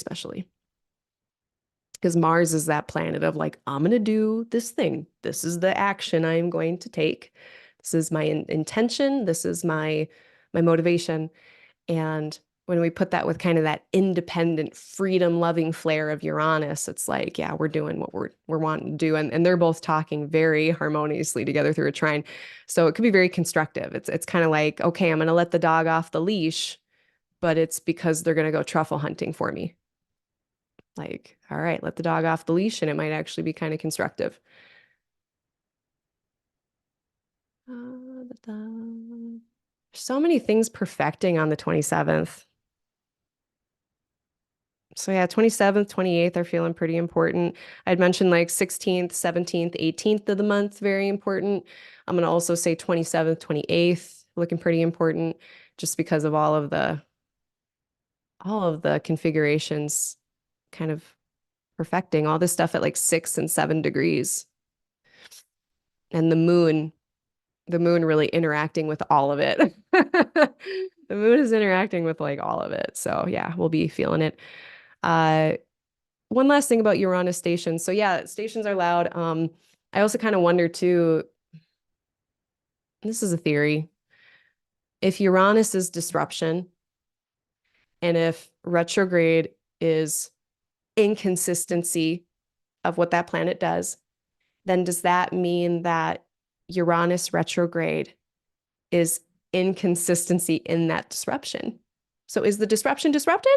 because Mars is that planet of like, I'm gonna do this thing. This is the action I'm going to take. This is my intention. This is my motivation. And when we put that with kind of that independent, freedom-loving flair of Uranus, it's like, yeah, we're doing what we're wanting to do. And they're both talking very harmoniously together through a trine. So it could be very constructive. It's kind of like, okay, I'm gonna let the dog off the leash, but it's because they're gonna go truffle hunting for me. Like, all right, let the dog off the leash, and it might actually be kind of constructive. So many things perfecting on the 27th. So yeah, 27th, 28th are feeling pretty important. I'd mentioned like 16th, 17th, 18th of the month, very important. I'm going to also say 27th, 28th, looking pretty important just because of all of the configurations kind of perfecting all this stuff at like 6 and 7 degrees. And the moon really interacting with all of it. The moon is interacting with like all of it. So yeah, we'll be feeling it. Uh, One last thing about Uranus stations. So yeah, stations are loud. I also kind of wonder too, this is a theory, if Uranus is disruption and if retrograde is inconsistency of what that planet does, then does that mean that Uranus retrograde is inconsistency in that disruption? So is the disruption disrupted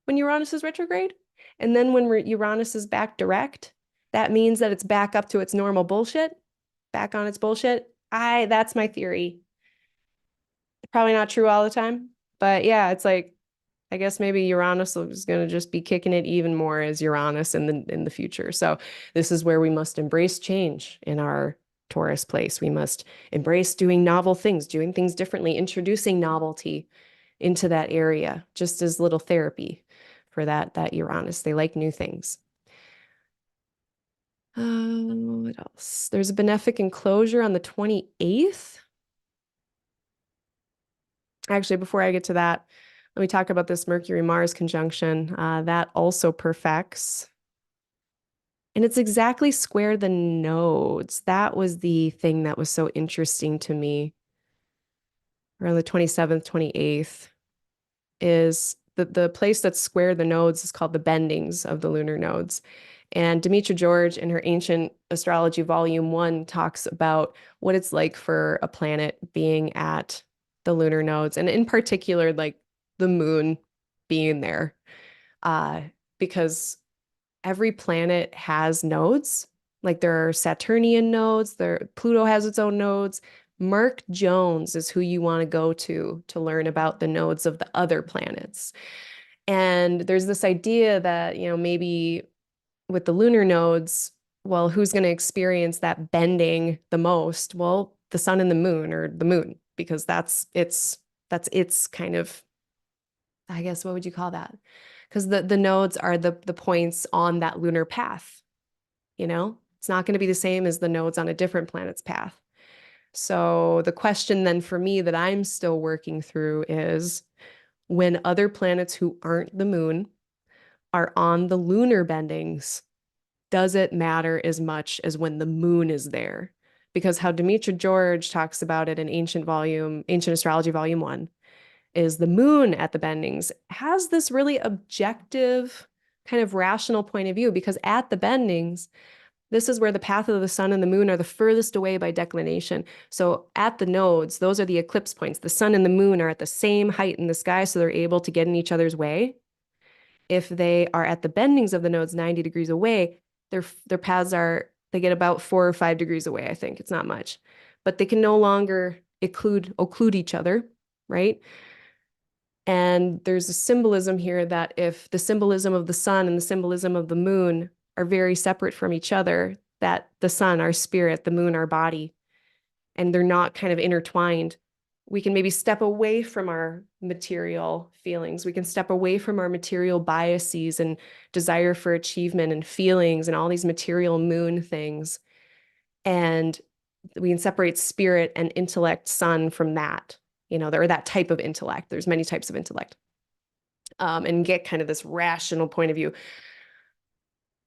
when Uranus is retrograde? And then when Uranus is back direct, that means that it's back up to its normal bullshit, back on its bullshit. That's my theory. Probably not true all the time, but yeah, it's like, I guess maybe Uranus is going to just be kicking it even more as Uranus in the future. So this is where we must embrace change in our Taurus place. We must embrace doing novel things, doing things differently, introducing novelty into that area, just as little therapy for that Uranus. They like new things. What else? There's a Benefic Enclosure on the 28th. Actually, before I get to that, let me talk about this Mercury-Mars conjunction. That also perfects. And it's exactly square the nodes. That was the thing that was so interesting to me. Around the 27th, 28th is the place that's square the nodes is called the bendings of the lunar nodes. And Demetra George in her Ancient Astrology Volume 1 talks about what it's like for a planet being at the lunar nodes, and in particular, like the moon being there. Because every planet has nodes. Like there are Saturnian nodes, Pluto has its own nodes. Mark Jones is who you want to go to learn about the nodes of the other planets. And there's this idea that, maybe with the lunar nodes, well, who's going to experience that bending the most? Well, the sun and the moon, or the moon, because that's its kind of, I guess, what would you call that? Because the nodes are the points on that lunar path. It's not going to be the same as the nodes on a different planet's path. So the question then for me that I'm still working through is, when other planets who aren't the moon are on the lunar bendings, does it matter as much as when the moon is there? Because how Demetra George talks about it in Ancient Astrology Volume 1, is the moon at the bendings has this really objective, kind of rational point of view, because at the bendings, this is where the path of the sun and the moon are the furthest away by declination. So at the nodes, those are the eclipse points. The sun and the moon are at the same height in the sky, so they're able to get in each other's way. If they are at the bendings of the nodes 90 degrees away, their paths they get about 4 or 5 degrees away, I think. It's not much. But they can no longer occlude each other, right? And there's a symbolism here that if the symbolism of the sun and the symbolism of the moon are very separate from each other, that the sun, our spirit, the moon, our body, and they're not kind of intertwined, we can maybe step away from our material feelings. We can step away from our material biases and desire for achievement and feelings and all these material moon things. And we can separate spirit and intellect, sun, from that. Or that type of intellect. There's many types of intellect. And get kind of this rational point of view.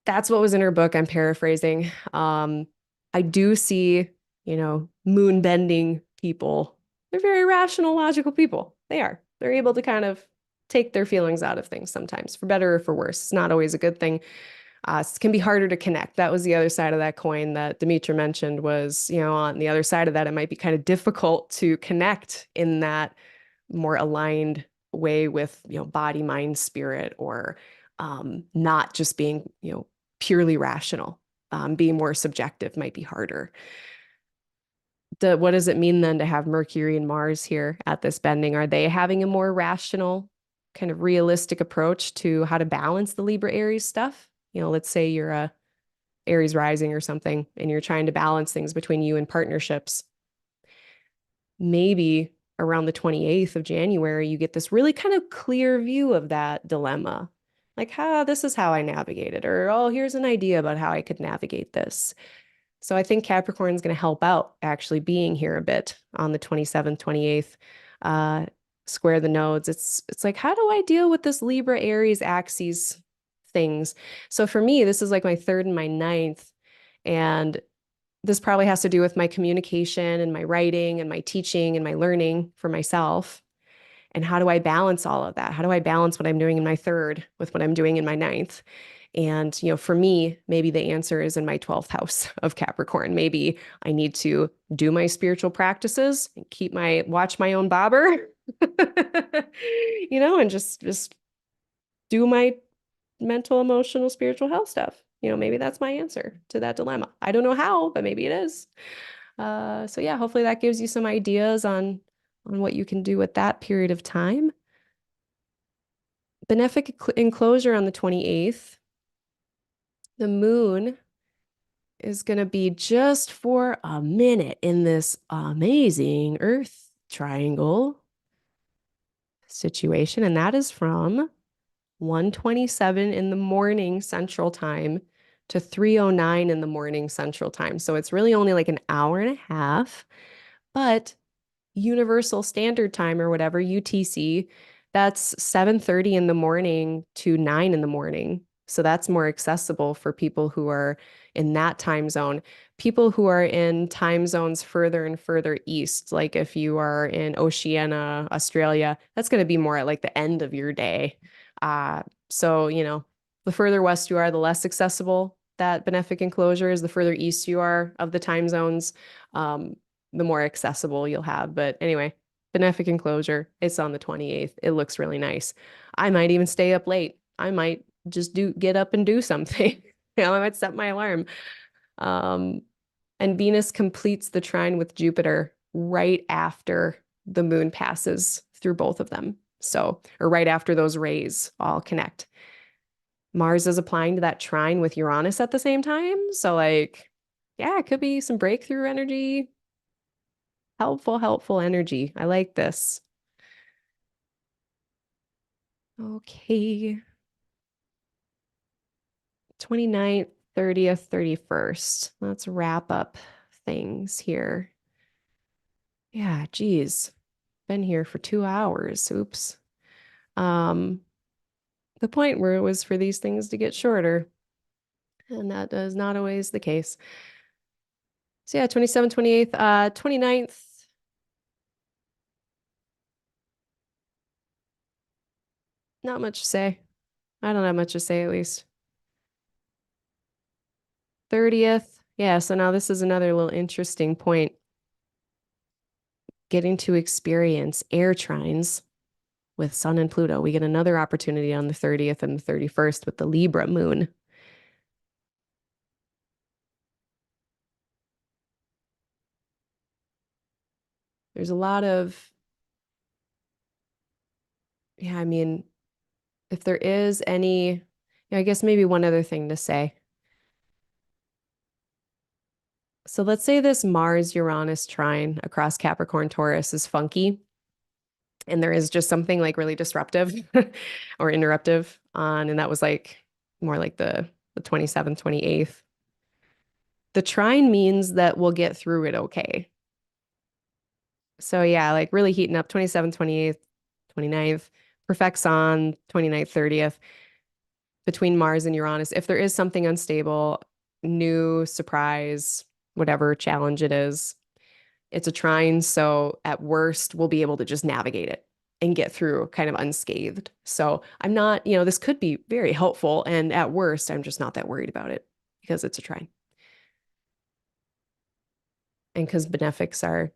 That's what was in her book. I'm paraphrasing. I do see, moon bending people. They're very rational, logical people. They are. They're able to kind of take their feelings out of things sometimes, for better or for worse. It's not always a good thing. It can be harder to connect. That was the other side of that coin that Demetra mentioned was, on the other side of that, it might be kind of difficult to connect in that more aligned way with, body, mind, spirit, or not just being, purely rational. Being more subjective might be harder. What does it mean then to have Mercury and Mars here at this bending? Are they having a more rational, kind of realistic approach to how to balance the Libra Aries stuff? Let's say you're a Aries rising or something, and you're trying to balance things between you and partnerships. Maybe around the 28th of January, you get this really kind of clear view of that dilemma. Like, this is how I navigate it, or, oh, here's an idea about how I could navigate this. So I think Capricorn is going to help out actually being here a bit on the 27th, 28th, square the nodes. It's like, how do I deal with this Libra Aries axes things? So for me, this is like my 3rd and my 9th. And this probably has to do with my communication and my writing and my teaching and my learning for myself. And how do I balance all of that? How do I balance what I'm doing in my 3rd with what I'm doing in my 9th? And, for me, maybe the answer is in my 12th house of Capricorn. Maybe I need to do my spiritual practices and watch my own bobber, and just do my mental, emotional, spiritual health stuff. Maybe that's my answer to that dilemma. I don't know how, but maybe it is. So yeah, hopefully that gives you some ideas on what you can do with that period of time. Benefic Enclosure on the 28th. The moon is going to be just for a minute in this amazing Earth triangle situation, and that is from 1:27 in the morning Central Time to 3:09 in the morning Central Time. So it's really only like an hour and a half, but Universal Standard Time or whatever, UTC, that's 7:30 in the morning to 9 in the morning. So that's more accessible for people who are in that time zone. People who are in time zones further and further east, like if you are in Oceania, Australia, that's going to be more at like the end of your day. So, the further west you are, the less accessible that benefic enclosure is. The further east you are of the time zones, the more accessible you'll have. But anyway, benefic enclosure, it's on the 28th. It looks really nice. I might even stay up late. I might just get up and do something. I might set my alarm. And Venus completes the trine with Jupiter right after the moon passes through both of them. So, or right after those rays all connect. Mars is applying to that trine with Uranus at the same time. So like, yeah, it could be some breakthrough energy. Helpful energy. I like this. Okay. 29th, 30th, 31st. Let's wrap up things here. Yeah, geez. Been here for 2 hours. Oops. The point where it was for these things to get shorter. And that is not always the case. So yeah, 27th, 28th, 29th. Not much to say. I don't have much to say, at least. 30th. Yeah, so now this is another little interesting point. Getting to experience air trines with Sun and Pluto. We get another opportunity on the 30th and the 31st with the Libra Moon. There's a lot of, yeah, I mean, if there is any, I guess maybe one other thing to say. So let's say this Mars-Uranus trine across Capricorn Taurus is funky, and there is just something like really disruptive or interruptive on, and that was like more like the 27th, 28th. The trine means that we'll get through it okay. So yeah, like really heating up 27th, 28th, 29th, perfects on 29th, 30th between Mars and Uranus. If there is something unstable, new surprise, whatever challenge it is, it's a trine. So at worst, we'll be able to just navigate it and get through kind of unscathed. So I'm not, this could be very helpful. And at worst, I'm just not that worried about it because it's a trine. And because benefics are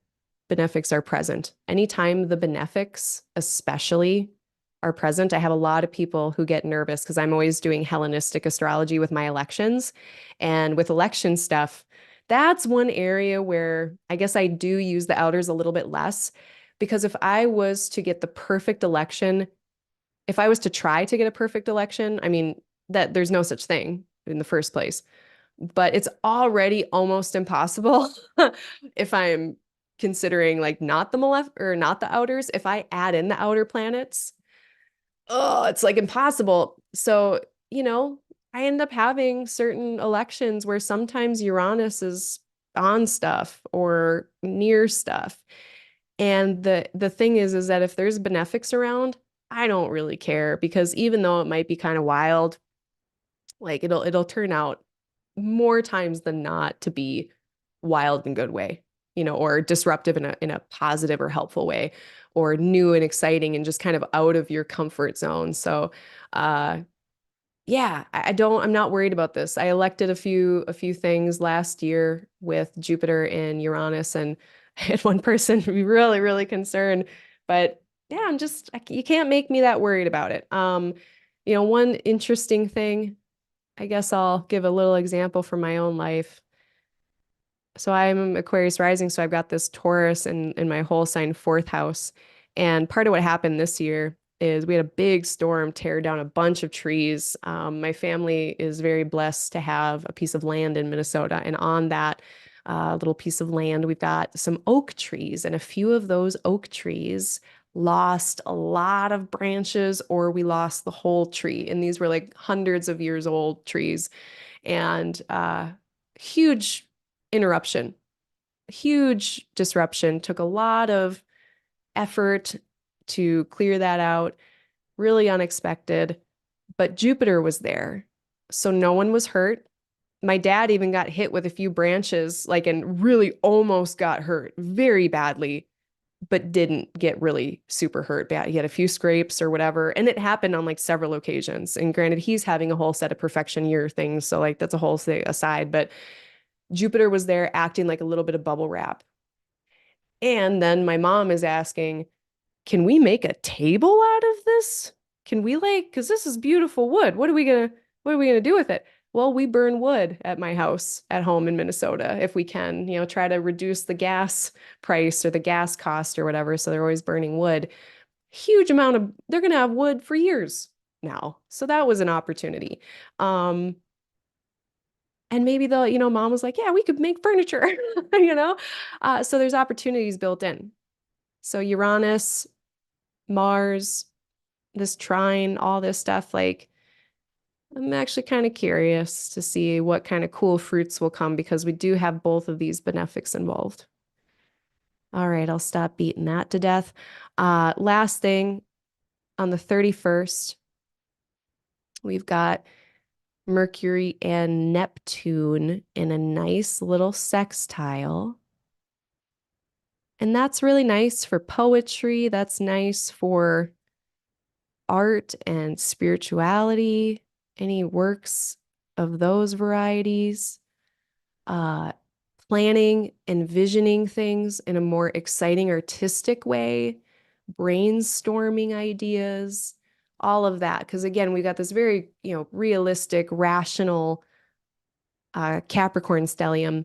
present. Anytime the benefics, especially, are present, I have a lot of people who get nervous because I'm always doing Hellenistic astrology with my elections. And with election stuff, that's one area where I guess I do use the outers a little bit less, because if I was to get the perfect election, if I was to try to get a perfect election, I mean, that there's no such thing in the first place, but it's already almost impossible if I'm considering like not the or not the outers. If I add in the outer planets, oh, it's like impossible. So, I end up having certain elections where sometimes Uranus is on stuff or near stuff. And the thing is that if there's benefics around, I don't really care, because even though it might be kind of wild, like it'll turn out more times than not to be wild in a good way, or disruptive in a positive or helpful way, or new and exciting and just kind of out of your comfort zone. So Yeah, I'm not worried about this. I elected a few things last year with Jupiter and Uranus, and I had one person be really, really concerned. But yeah, you can't make me that worried about it. One interesting thing, I guess I'll give a little example from my own life. So I'm Aquarius rising, so I've got this Taurus in my whole sign fourth house. And part of what happened this year is we had a big storm tear down a bunch of trees. My family is very blessed to have a piece of land in Minnesota, and on that little piece of land, we've got some oak trees, and a few of those oak trees lost a lot of branches, or we lost the whole tree. And these were like hundreds of years old trees, and huge interruption, huge disruption. Took a lot of effort to clear that out, really unexpected. But Jupiter was there, so no one was hurt. My dad even got hit with a few branches, like, and really almost got hurt very badly, but didn't get really super hurt bad. He had a few scrapes or whatever, and it happened on like several occasions. And granted, he's having a whole set of perfection year things, so like that's a whole thing aside. But Jupiter was there acting like a little bit of bubble wrap. And then my mom is asking, can we make a table out of this? Can we like, because this is beautiful wood. What are we gonna do with it? Well, we burn wood at my house at home in Minnesota if we can, try to reduce the gas price or the gas cost or whatever. So they're always burning wood. They're gonna have wood for years now. So that was an opportunity. Um, and maybe mom was like, yeah, we could make furniture, you know? So there's opportunities built in. So Uranus, Mars, this trine, all this stuff, like, I'm actually kind of curious to see what kind of cool fruits will come because we do have both of these benefics involved. All right, I'll stop beating that to death. Last thing, on the 31st, we've got Mercury and Neptune in a nice little sextile. And that's really nice for poetry. That's nice for art and spirituality, any works of those varieties. Uh, Planning, envisioning things in a more exciting, artistic way, brainstorming ideas, all of that. Because again, we got this very, realistic, rational Capricorn stellium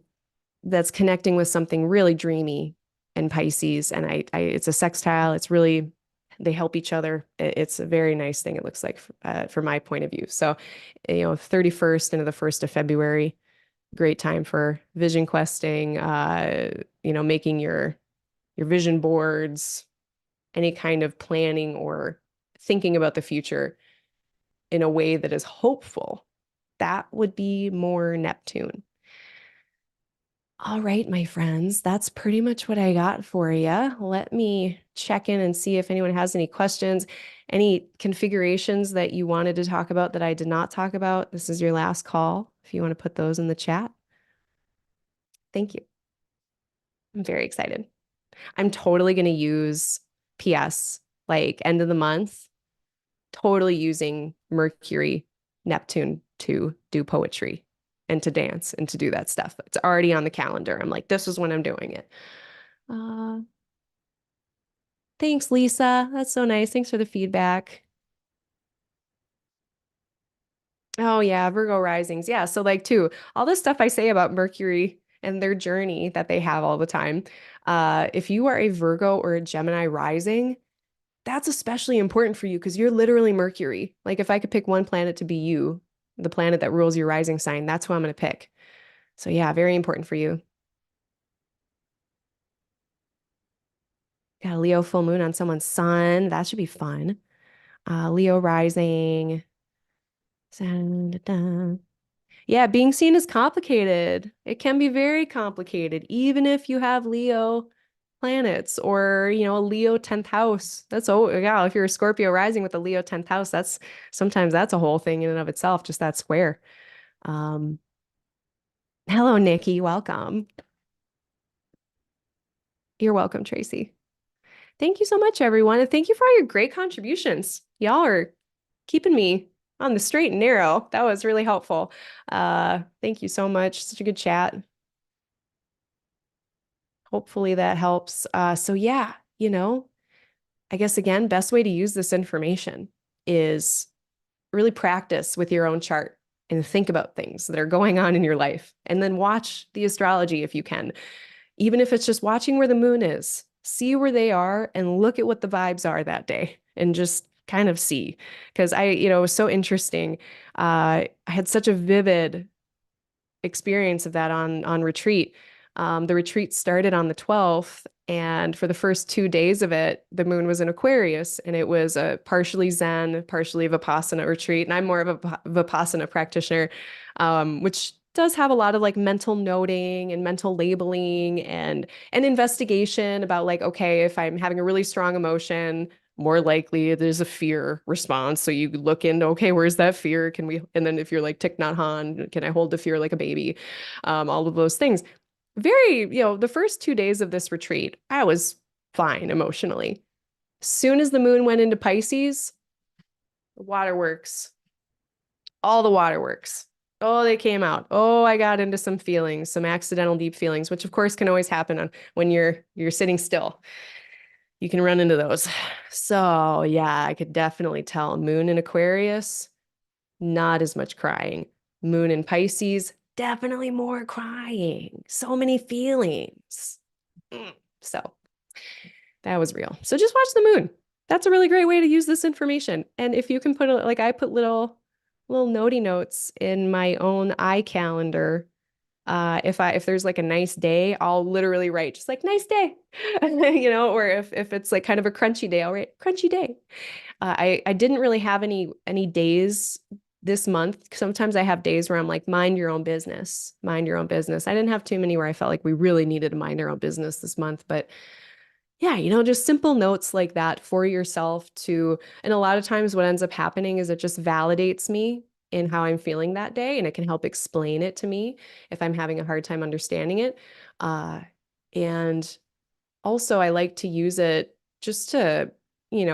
that's connecting with something really dreamy in Pisces. And it's a sextile. It's really, they help each other. It's a very nice thing, it looks like, from my point of view. So, 31st into the 1st of February, great time for vision questing, making your vision boards, any kind of planning or thinking about the future in a way that is hopeful. That would be more Neptune. All right, my friends, that's pretty much what I got for you. Let me check in and see if anyone has any questions, any configurations that you wanted to talk about that I did not talk about. This is your last call. If you want to put those in the chat. Thank you. I'm very excited. I'm totally going to use PS, like end of the month, totally using Mercury, Neptune to do poetry and to dance and to do that stuff. It's already on the calendar. I'm like, this is when I'm doing it. Uh, Thanks, Lisa. That's so nice. Thanks for the feedback. Oh yeah, Virgo risings. Yeah, so like too, all this stuff I say about Mercury and their journey that they have all the time. If you are a Virgo or a Gemini rising, that's especially important for you because you're literally Mercury. Like if I could pick one planet to be you, the planet that rules your rising sign, that's who I'm going to pick. So yeah, very important for you. Got a Leo full moon on someone's sun. That should be fun. Leo rising. Yeah, being seen is complicated. It can be very complicated, even if you have Leo planets or, a Leo 10th house. Yeah, if you're a Scorpio rising with a Leo 10th house, sometimes that's a whole thing in and of itself, just that square. Um, Hello, Nikki. Welcome. You're welcome, Tracy. Thank you so much, everyone. And thank you for all your great contributions. Y'all are keeping me on the straight and narrow. That was really helpful. Thank you so much. Such a good chat. Hopefully that helps. So yeah, I guess again, best way to use this information is really practice with your own chart and think about things that are going on in your life. And then watch the astrology if you can. Even if it's just watching where the moon is, see where they are and look at what the vibes are that day and just kind of see. Because it was so interesting. I had such a vivid experience of that on retreat. The retreat started on the 12th, and for the first 2 days of it, the moon was in Aquarius, and it was a partially Zen, partially Vipassana retreat. And I'm more of a Vipassana practitioner, which does have a lot of like mental noting and mental labeling and investigation about like, okay, if I'm having a really strong emotion, more likely there's a fear response. So you look into, okay, where's that fear? And then if you're like Thich Nhat Hanh, can I hold the fear like a baby? All of those things. The first 2 days of this retreat, I was fine emotionally. Soon as the moon went into Pisces, the waterworks, all the waterworks. Oh, they came out. Oh, I got into some feelings, some accidental deep feelings, which of course can always happen when you're sitting still. You can run into those. So yeah, I could definitely tell. Moon in Aquarius, not as much crying. Moon in Pisces, definitely more crying. So many feelings. So that was real. So just watch the moon. That's a really great way to use this information. And if you can like I put little notey notes in my own iCalendar. If there's like a nice day, I'll literally write just like nice day, or if it's like kind of a crunchy day, I'll write crunchy day. I didn't really have any days this month. Sometimes I have days where I'm like, mind your own business, mind your own business. I didn't have too many where I felt like we really needed to mind our own business this month, but yeah, just simple notes like that for yourself and a lot of times what ends up happening is it just validates me in how I'm feeling that day, and it can help explain it to me if I'm having a hard time understanding it. And also I like to use it just to,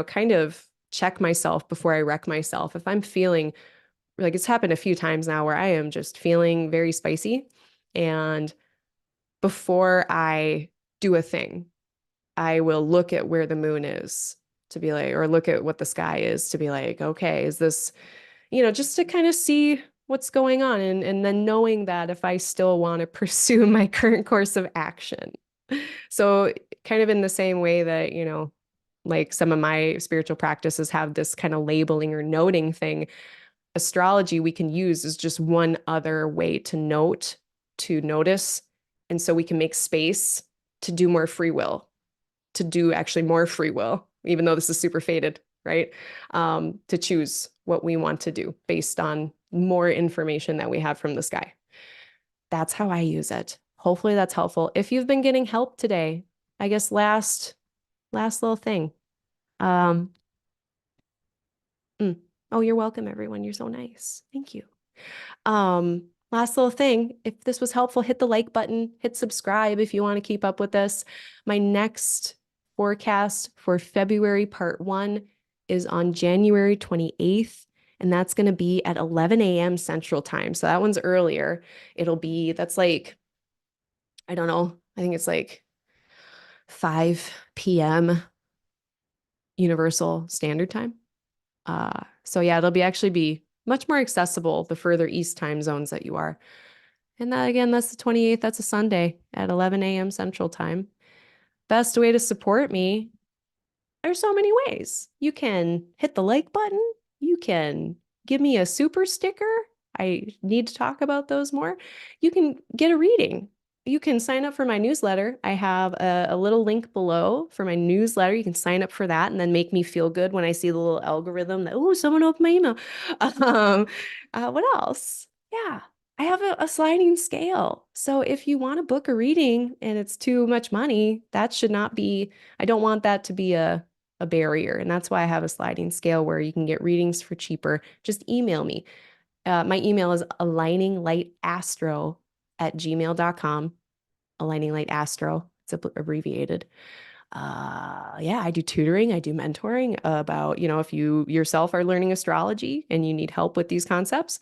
kind of check myself before I wreck myself. If I'm feeling like it's happened a few times now where I am just feeling very spicy, and before I do a thing, I will look at where the moon is to be like, or look at what the sky is to be like, okay, is this, just to kind of see what's going on. And then knowing that if I still want to pursue my current course of action. So kind of in the same way that, like some of my spiritual practices have this kind of labeling or noting thing, astrology we can use as just one other way to notice. And so we can make space to do more free will, to do actually more free will, even though this is super fated, right? To choose what we want to do based on more information that we have from the sky. That's how I use it. Hopefully that's helpful. If you've been getting help today, I guess last little thing. Um, oh, you're welcome, everyone. You're so nice. Thank you. Last little thing, if this was helpful, hit the like button, hit subscribe if you want to keep up with this. My next forecast for February part 1 is on January 28th, and that's going to be at 11 a.m. Central Time. So that one's earlier. That's like, I don't know, I think it's like 5 p.m. Universal Standard Time. So yeah, it'll actually be much more accessible the further east time zones that you are. And that again, that's the 28th. That's a Sunday at 11 a.m. Central Time. Best way to support me, there's so many ways. You can hit the like button. You can give me a super sticker. I need to talk about those more. You can get a reading. You can sign up for my newsletter. I have a little link below for my newsletter. You can sign up for that and then make me feel good when I see the little algorithm that, oh, someone opened my email. What else? Yeah, I have a sliding scale. So if you want to book a reading and it's too much money, that should not be, I don't want that to be a barrier. And that's why I have a sliding scale where you can get readings for cheaper. Just email me. My email is aligninglight@gmail.com. Aligninglight Astro. It's abbreviated. Yeah, I do tutoring, I do mentoring about, if you yourself are learning astrology and you need help with these concepts,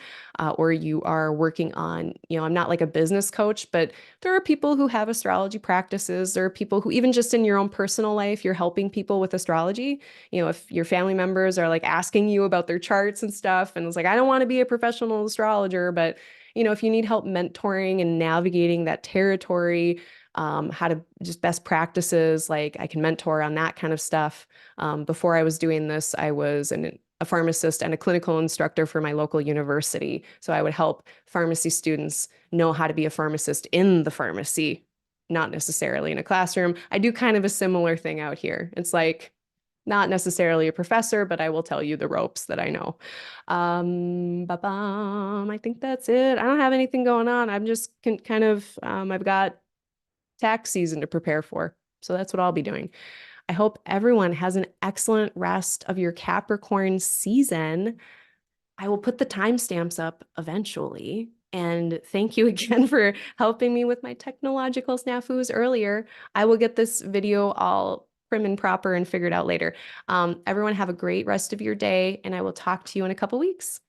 or you are working on, I'm not like a business coach, but there are people who have astrology practices. There are people who, even just in your own personal life, you're helping people with astrology. If your family members are like asking you about their charts and stuff, and it's like, I don't want to be a professional astrologer, but if you need help mentoring and navigating that territory, how to just best practices, like I can mentor on that kind of stuff. Before I was doing this, I was a pharmacist and a clinical instructor for my local university. So I would help pharmacy students know how to be a pharmacist in the pharmacy, not necessarily in a classroom. I do kind of a similar thing out here. It's like not necessarily a professor, but I will tell you the ropes that I know. I think that's it. I don't have anything going on. I'm just kind of, I've got tax season to prepare for. So that's what I'll be doing. I hope everyone has an excellent rest of your Capricorn season. I will put the timestamps up eventually. And thank you again for helping me with my technological snafus earlier. I will get this video all prim and proper and figured out later. Everyone have a great rest of your day, and I will talk to you in a couple weeks.